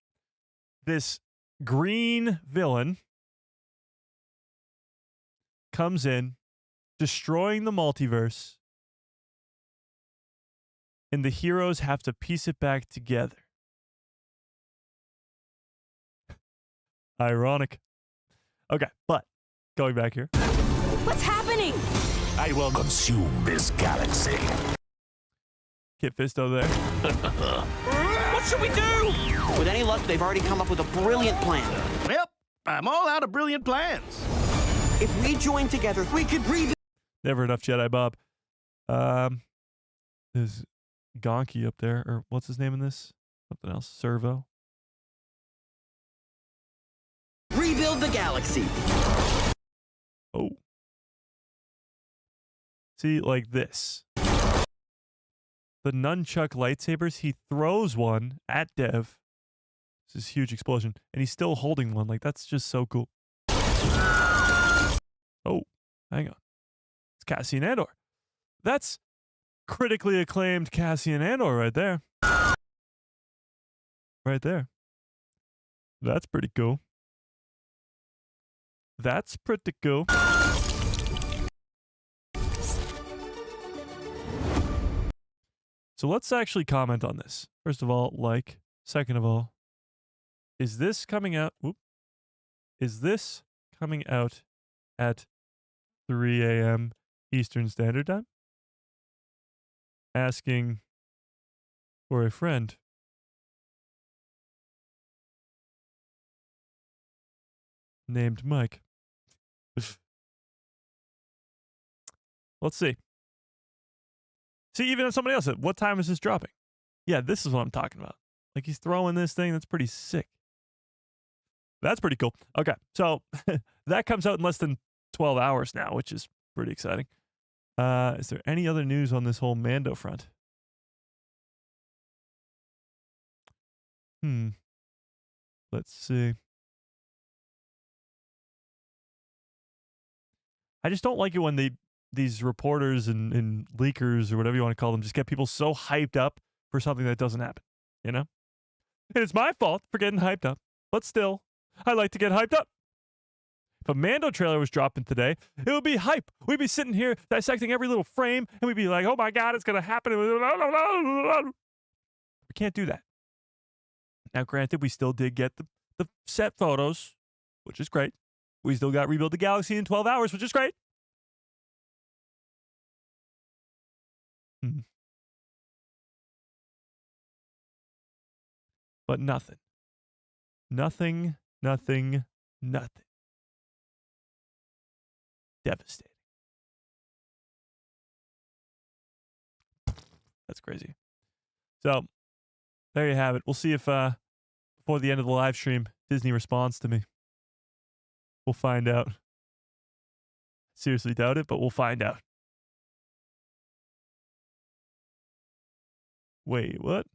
This green villain comes in, destroying the multiverse, and the heroes have to piece it back together. Ironic. Okay, but going back here. What's happening? I will consume this galaxy. Kit Fisto there. What should we do? With any luck, they've already come up with a brilliant plan. Well, I'm all out of brilliant plans. If we join together, we could rebuild. Never enough Jedi Bob. There's Gonky up there, or what's his name in this? Something else. Servo. Rebuild the galaxy. Oh. See, like this. The nunchuck lightsabers, he throws one at Dev. This is a huge explosion. And he's still holding one. Like, that's just so cool. Oh, hang on. It's Cassian Andor. That's critically acclaimed Cassian Andor right there. Right there. That's pretty cool. That's pretty cool. So let's actually comment on this. First of all, like. Second of all, is this coming out? Whoop. Is this coming out at 3 a.m. Eastern Standard Time? Asking for a friend. Named Mike. Let's see. See, even somebody else said, what time is this dropping? Yeah, this is what I'm talking about. Like, he's throwing this thing. That's pretty sick. That's pretty cool. Okay, so that comes out in less than 12 hours now, which is pretty exciting. Is there any other news on this whole Mando front? Let's see. I just don't like it when these reporters and leakers or whatever you want to call them just get people so hyped up for something that doesn't happen, you know? And it's my fault for getting hyped up, but still, I like to get hyped up. If a Mando trailer was dropping today, it would be hype. We'd be sitting here dissecting every little frame, and we'd be like, oh my God, it's going to happen. We can't do that. Now, granted, we still did get the set photos, which is great. We still got Rebuild the Galaxy in 12 hours, which is great. But nothing. Nothing. Devastating. That's crazy. So, there you have it. We'll see if before the end of the live stream, Disney responds to me. We'll find out. Seriously doubt it, but we'll find out. Wait, what?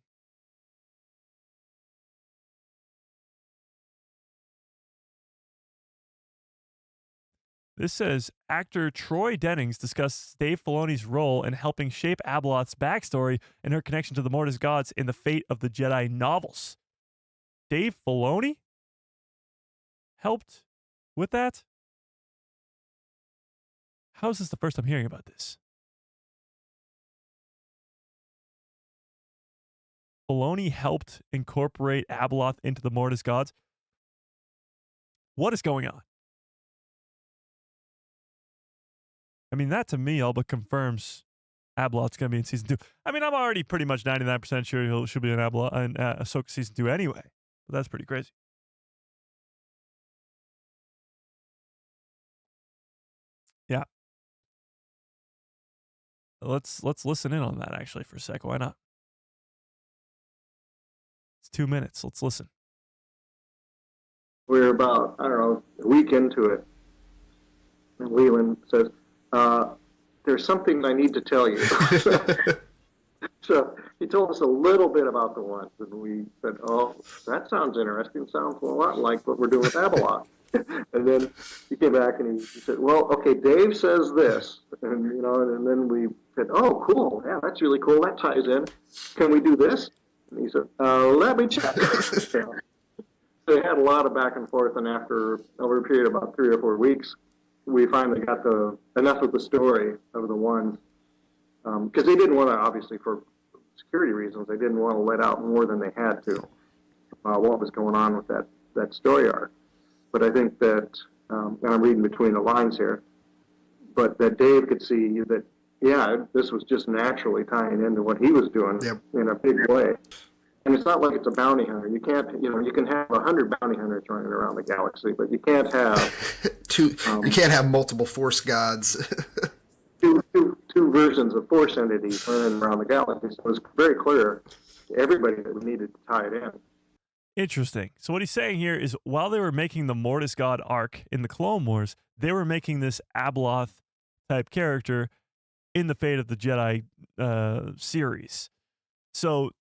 This says, actor Troy Dennings discussed Dave Filoni's role in helping shape Abeloth's backstory and her connection to the Mortis gods in the Fate of the Jedi novels. Dave Filoni helped with that? How is this the first I'm hearing about this? Filoni helped incorporate Abeloth into the Mortis gods? What is going on? I mean, that to me all but confirms Abeloth's going to be in season 2. I mean, I'm already pretty much 99% sure she'll be in Ahsoka season 2 anyway. But that's pretty crazy. Yeah. Let's listen in on that actually for a sec. Why not? It's 2 minutes. Let's listen. We're about, I don't know, a week into it. And Leland says, there's something I need to tell you. So he told us a little bit about the ones, and we said, oh, that sounds interesting. Sounds a lot like what we're doing with Abeloth. And then he came back and he said, well, okay, Dave says this. And, and then we said, oh, cool. Yeah, that's really cool. That ties in. Can we do this? And he said, let me check. So they had a lot of back and forth, and after over a period of about 3 or 4 weeks, we finally got enough of the story of the ones, because they didn't want to, obviously for security reasons, they didn't want to let out more than they had to what was going on with that story arc. But I think that, and I'm reading between the lines here, but that Dave could see that, yeah, this was just naturally tying into what he was doing in a big way. And it's not like it's a bounty hunter. You can't, you can have 100 bounty hunters running around the galaxy, but you can't have you can't have multiple Force gods. two versions of Force entities running around the galaxy. So it was very clear to everybody that we needed to tie it in. Interesting. So what he's saying here is while they were making the Mortis God arc in the Clone Wars, they were making this Abeloth type character in the Fate of the Jedi series. So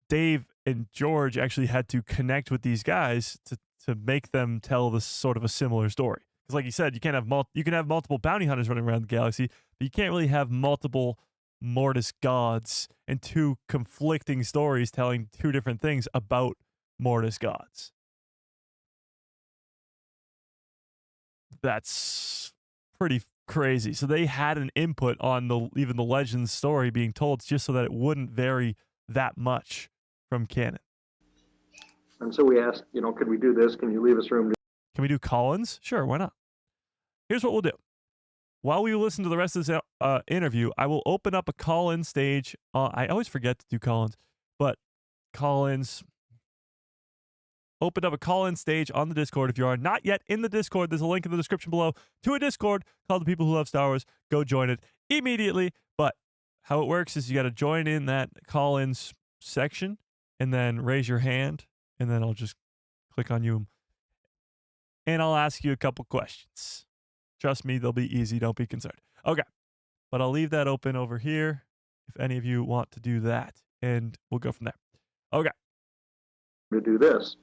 Dave and George actually had to connect with these guys to make them tell this sort of a similar story. Because like you said, you can have multiple bounty hunters running around the galaxy, but you can't really have multiple Mortis gods and 2 conflicting stories telling 2 different things about Mortis gods. That's pretty crazy. So they had an input on even the Legends story being told just so that it wouldn't vary that much from canon. And so we asked, could we do this? Can you leave us room? Can we do Collins? Sure, why not? Here's what we'll do. While we listen to the rest of this interview, I will open up a call-in stage. I always forget to do call-ins, but call-ins. Open up a call-in stage on the Discord. If you are not yet in the Discord, there's a link in the description below to a Discord called The People Who Love Star Wars. Go join it immediately. But how it works is you got to join in that call-ins section and then raise your hand, and then I'll just click on you and I'll ask you a couple questions. Trust me, they'll be easy. Don't be concerned. Okay. But I'll leave that open over here if any of you want to do that, and we'll go from there. Okay. To do this.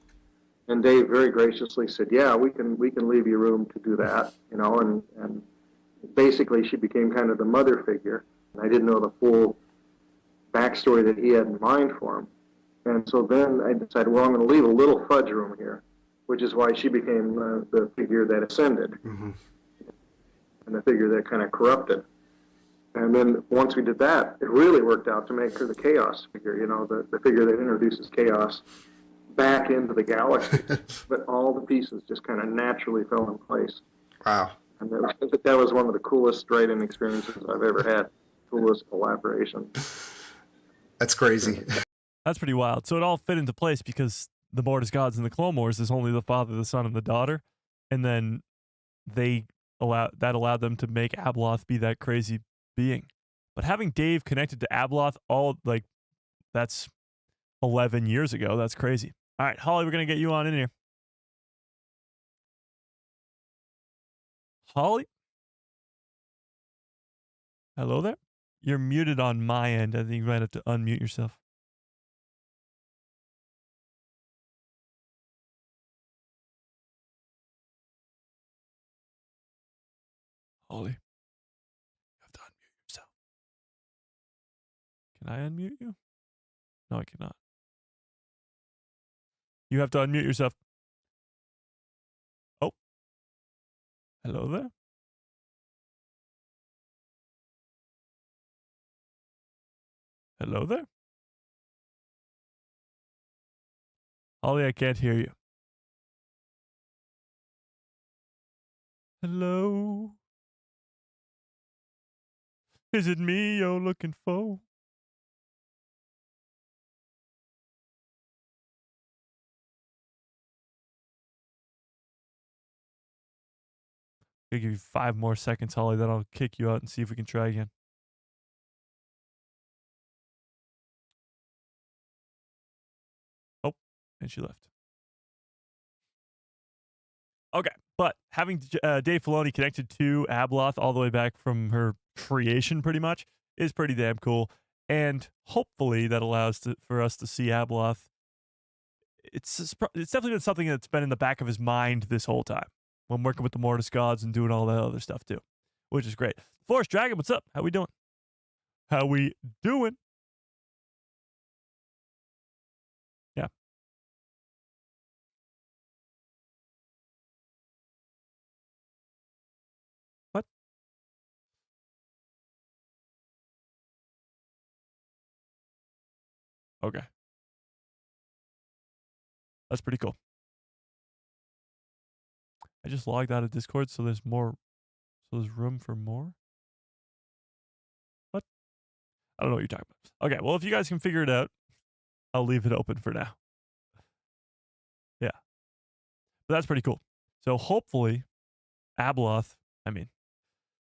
And Dave very graciously said, yeah, we can leave you room to do that, and basically she became kind of the mother figure. And I didn't know the full backstory that he had in mind for him. And so then I decided, well, I'm going to leave a little fudge room here, which is why she became the figure that ascended. Mm-hmm. And the figure that kind of corrupted. And then once we did that, it really worked out to make her the chaos figure, the figure that introduces chaos back into the galaxy. But all the pieces just kind of naturally fell in place. Wow. And that was one of the coolest writing experiences I've ever had. Coolest collaboration. That's crazy. That's pretty wild. So it all fit into place because the Mortis gods in the Clone Wars is only the father, the son, and the daughter. And then allowed them to make Abeloth be that crazy being. But having Dave connected to Abeloth, that's 11 years ago. That's crazy. All right, Holly, we're going to get you on in here. Holly? Hello there? You're muted on my end. I think you might have to unmute yourself. Holly, you have to unmute yourself. Can I unmute you? No, I cannot. You have to unmute yourself. Oh. Hello there? Hello there? Holly, I can't hear you. Hello? Is it me you're looking for? I'll give you 5 more seconds, Holly, then I'll kick you out and see if we can try again. Oh, and she left. Okay, but having Dave Filoni connected to Abeloth all the way back from her creation, pretty much, is pretty damn cool. And hopefully that allows for us to see Abeloth. It's definitely been something that's been in the back of his mind this whole time when working with the Mortis gods and doing all that other stuff too, which is great. Forest Dragon, what's up? How we doing? How we doing? Yeah. What? Okay. That's pretty cool. I just logged out of Discord, so there's more. So there's room for more? What? I don't know what you're talking about. Okay, well, if you guys can figure it out, I'll leave it open for now. Yeah. But that's pretty cool. So hopefully, Abeloth,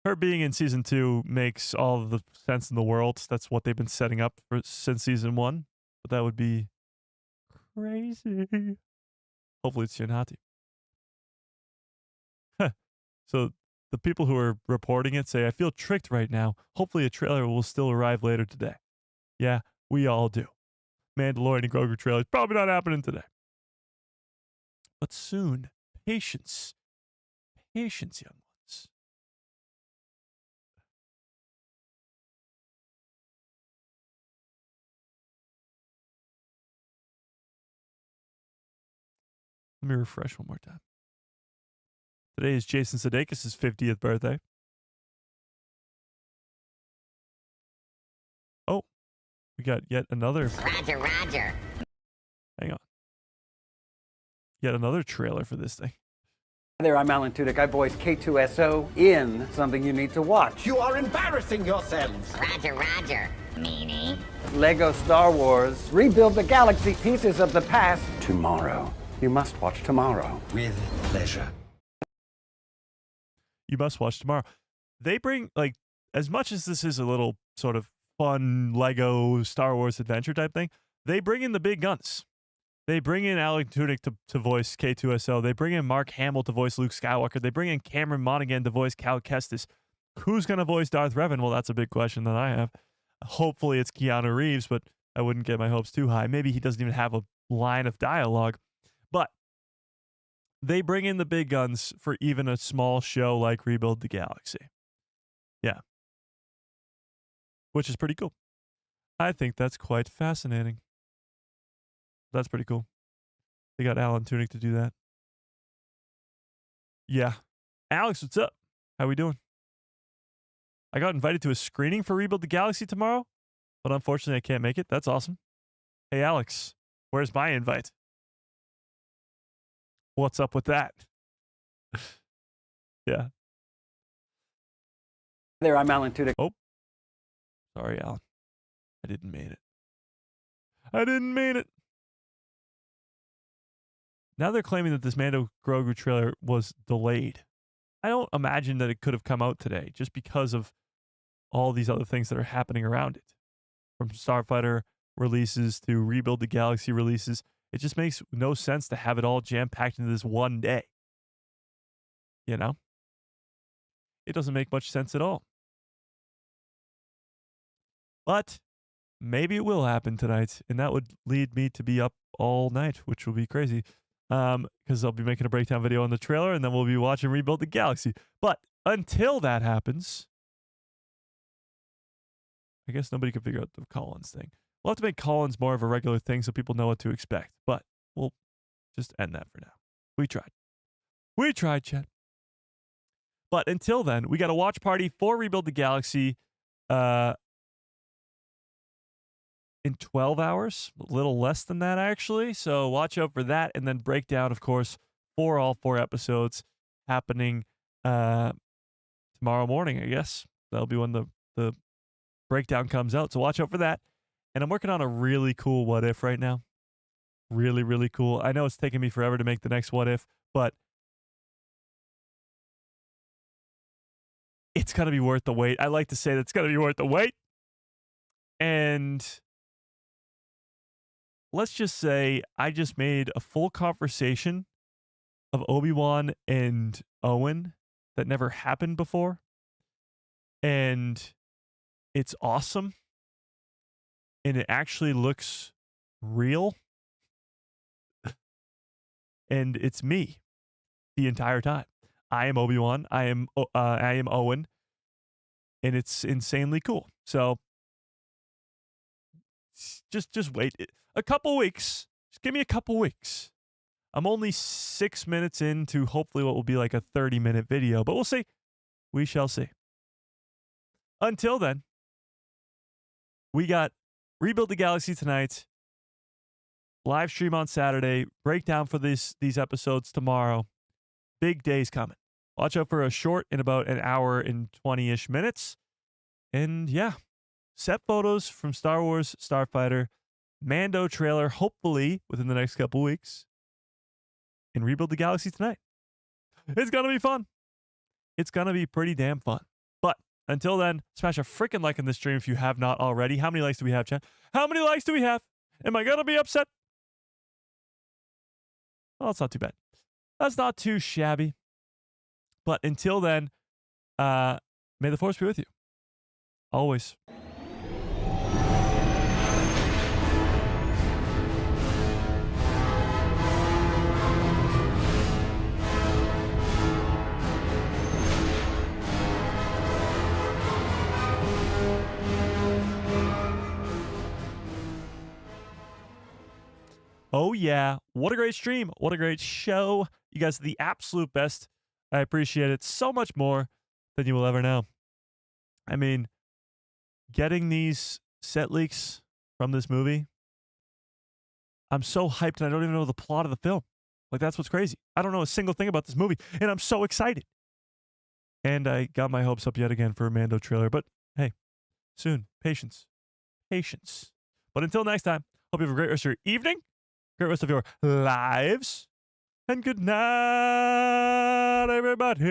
her being in season 2 makes all of the sense in the world. That's what they've been setting up for since season 1. But that would be crazy. Hopefully it's Shinhati. So the people who are reporting it say, I feel tricked right now. Hopefully a trailer will still arrive later today. Yeah, we all do. Mandalorian and Grogu trailer is probably not happening today. But soon. Patience. Patience, young ones. Let me refresh one more time. Today is Jason Sudeikis' 50th birthday. Oh, we got yet another. Roger, Roger. Hang on. Yet another trailer for this thing. Hi there, I'm Alan Tudyk. I voice K2SO in Something You Need to Watch. You are embarrassing yourselves. Roger, Roger. Meanie. Lego Star Wars. Rebuild the galaxy, pieces of the past. Tomorrow. You must watch tomorrow. With pleasure. You must watch tomorrow. They bring, like, as much as this is a little sort of fun Lego Star Wars adventure type thing, they bring in the big guns. They bring in Alan Tudyk to voice K2SO. They bring in Mark Hamill to voice Luke Skywalker. They bring in Cameron Monaghan to voice Cal Kestis. Who's going to voice Darth Revan? Well, that's a big question that I have. Hopefully it's Keanu Reeves, but I wouldn't get my hopes too high. Maybe he doesn't even have a line of dialogue. But they bring in the big guns for even a small show like Rebuild the Galaxy. Yeah. Which is pretty cool. I think that's quite fascinating. That's pretty cool. They got Alan Tudyk to do that. Yeah. Alex, what's up? How we doing? I got invited to a screening for Rebuild the Galaxy tomorrow, but unfortunately I can't make it. That's awesome. Hey, Alex, where's my invite? What's up with that? Yeah. There, I'm Alan Tudyk. Oh. Sorry, Alan. I didn't mean it. I didn't mean it. Now they're claiming that this Mando Grogu trailer was delayed. I don't imagine that it could have come out today just because of all these other things that are happening around it. From Starfighter releases to Rebuild the Galaxy releases. It just makes no sense to have it all jam-packed into this one day. You know? It doesn't make much sense at all. But maybe it will happen tonight, and that would lead me to be up all night, which will be crazy. Because I'll be making a breakdown video on the trailer, and then we'll be watching Rebuild the Galaxy. But until that happens, I guess nobody can figure out the Collins thing. We'll have to make Collins more of a regular thing so people know what to expect. But we'll just end that for now. We tried. We tried, Chet. But until then, we got a watch party for Rebuild the Galaxy in 12 hours. A little less than that, actually. So watch out for that. And then breakdown, of course, for all 4 episodes happening tomorrow morning, I guess. That'll be when the breakdown comes out. So watch out for that. And I'm working on a really cool what if right now. Really, really cool. I know it's taking me forever to make the next what if, but it's going to be worth the wait. I like to say that it's going to be worth the wait. And let's just say I just made a full conversation of Obi-Wan and Owen that never happened before. And it's awesome. And it actually looks real. And it's me the entire time. I am Obi-Wan. I am Owen. And it's insanely cool. So just wait a couple weeks. Just give me a couple weeks. I'm only 6 minutes into hopefully what will be like a 30-minute video, but we'll see. We shall see. Until then, we got Rebuild the Galaxy tonight, live stream on Saturday, breakdown for these episodes tomorrow. Big days coming. Watch out for a short in about an hour and 20-ish minutes. And yeah, set photos from Star Wars Starfighter, Mando trailer, hopefully within the next couple weeks, and Rebuild the Galaxy tonight. It's going to be fun. It's going to be pretty damn fun. But until then, smash a freaking like in this stream if you have not already. How many likes do we have, chat? How many likes do we have? Am I going to be upset? Well, it's not too bad. That's not too shabby. But until then, may the Force be with you. Always. Oh, yeah. What a great stream. What a great show. You guys are the absolute best. I appreciate it so much more than you will ever know. I mean, getting these set leaks from this movie, I'm so hyped and I don't even know the plot of the film. Like, that's what's crazy. I don't know a single thing about this movie, and I'm so excited. And I got my hopes up yet again for a Mando trailer, but hey, soon. Patience. Patience. But until next time, hope you have a great rest of your evening, great rest of your lives, and good night, everybody.